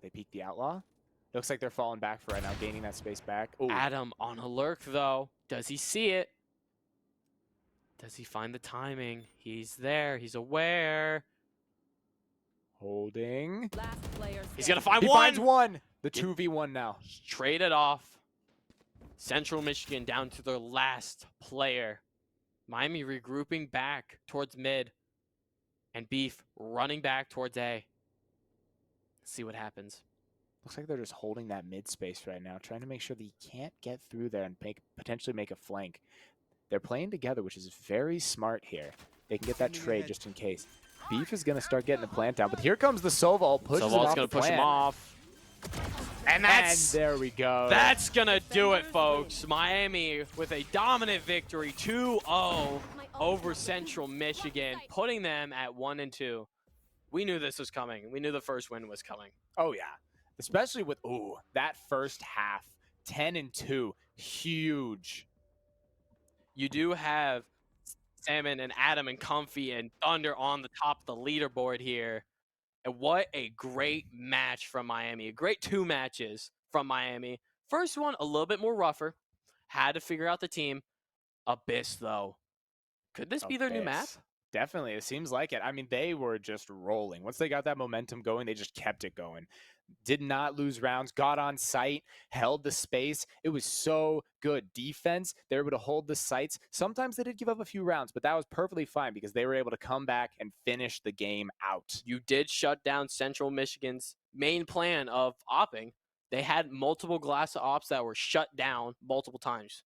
Speaker 4: they peek the outlaw? It looks like they're falling back for right now, gaining that space back. Ooh.
Speaker 3: Adam on a lurk, though. Does he see it? Does he find the timing? He's there. He's aware.
Speaker 4: Holding.
Speaker 5: Last player
Speaker 3: He's going to
Speaker 5: standing.
Speaker 3: find
Speaker 4: He
Speaker 3: one.
Speaker 4: finds one. The
Speaker 3: Get-
Speaker 4: 2v1 now.
Speaker 3: Trade it off. Central Michigan down to their last player. Miami regrouping back towards mid. And Beef running back towards A. Let's see what happens.
Speaker 4: Looks like they're just holding that mid space right now, trying to make sure that he can't get through there and potentially make a flank. They're playing together, which is very smart here. They can get that trade just in case. Beef is going to start getting the plant down, but here comes the Soval, pushes
Speaker 3: So
Speaker 4: it
Speaker 3: Wall's
Speaker 4: off
Speaker 3: going
Speaker 4: the
Speaker 3: to push him
Speaker 4: plant.
Speaker 3: off. And
Speaker 4: And
Speaker 3: that's
Speaker 4: there we go.
Speaker 3: That's gonna do it, folks. Miami with a dominant victory, 2-0 over Central Michigan, putting them at 1-2. We knew this was coming. We knew the first win was coming.
Speaker 4: Oh, yeah. Especially with, that first half. 10-2. Huge.
Speaker 3: You do have Salmon and Adam and Comfy and Thunder on the top of the leaderboard here. And what a great match from Miami. A great 2 matches from Miami. First one, a little bit more rougher. Had to figure out the team. Abyss, though. Could this be their new map?
Speaker 4: Abyss. Definitely. It seems like it. I mean, they were just rolling. Once they got that momentum going, they just kept it going. Did not lose rounds, got on site, held the space. It was so good. Defense, they were able to hold the sites. Sometimes they did give up a few rounds, but that was perfectly fine because they were able to come back and finish the game out.
Speaker 3: You did shut down Central Michigan's main plan of opping. They had multiple glass ops that were shut down multiple times.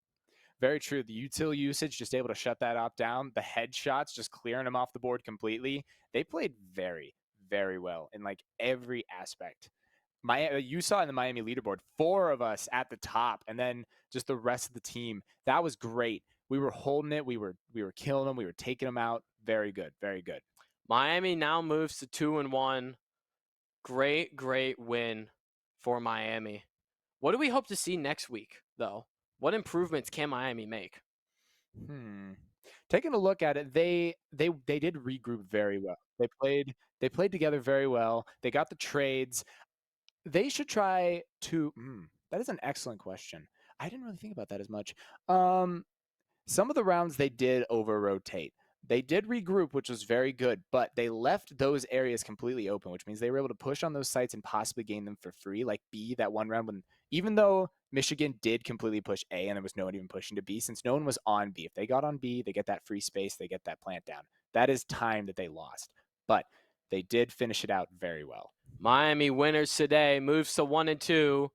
Speaker 4: Very true. The util usage, just able to shut that op down. The headshots, just clearing them off the board completely. They played very, very well in like every aspect. You saw in the Miami leaderboard, 4 of us at the top, and then just the rest of the team. That was great. We were holding it. We were killing them. We were taking them out. Very good. Very good.
Speaker 3: Miami now moves to 2-1. Great win for Miami. What do we hope to see next week, though? What improvements can Miami make?
Speaker 4: Taking a look at it, they did regroup very well. They played together very well. They got the trades. They should try to. That is an excellent question. I didn't really think about that as much. Some of the rounds they did over rotate. They did regroup, which was very good, but they left those areas completely open, which means they were able to push on those sites and possibly gain them for free. Like B, that one round when, even though Michigan did completely push A and there was no one even pushing to B, since no one was on B. If they got on B, they get that free space, they get that plant down. That is time that they lost, but they did finish it out very well.
Speaker 3: Miami winners today, moves to 1-2.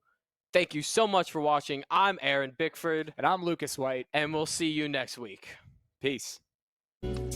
Speaker 3: Thank you so much for watching. I'm Aaron Bickford.
Speaker 4: And I'm Lucas White.
Speaker 3: And we'll see you next week.
Speaker 4: Peace.
Speaker 5: Thank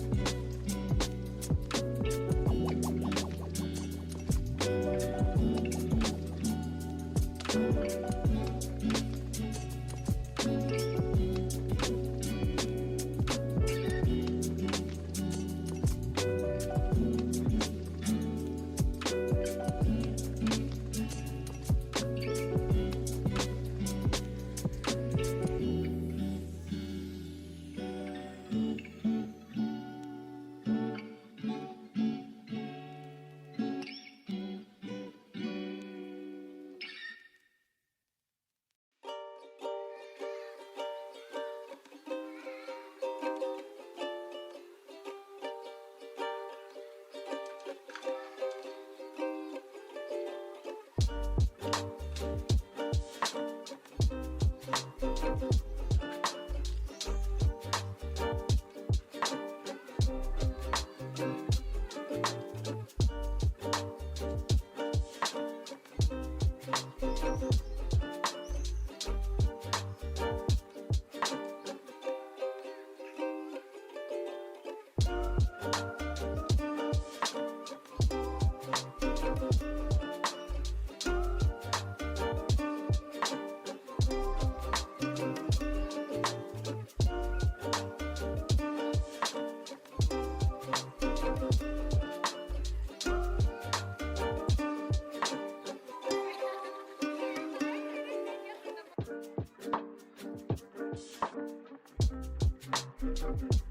Speaker 5: you.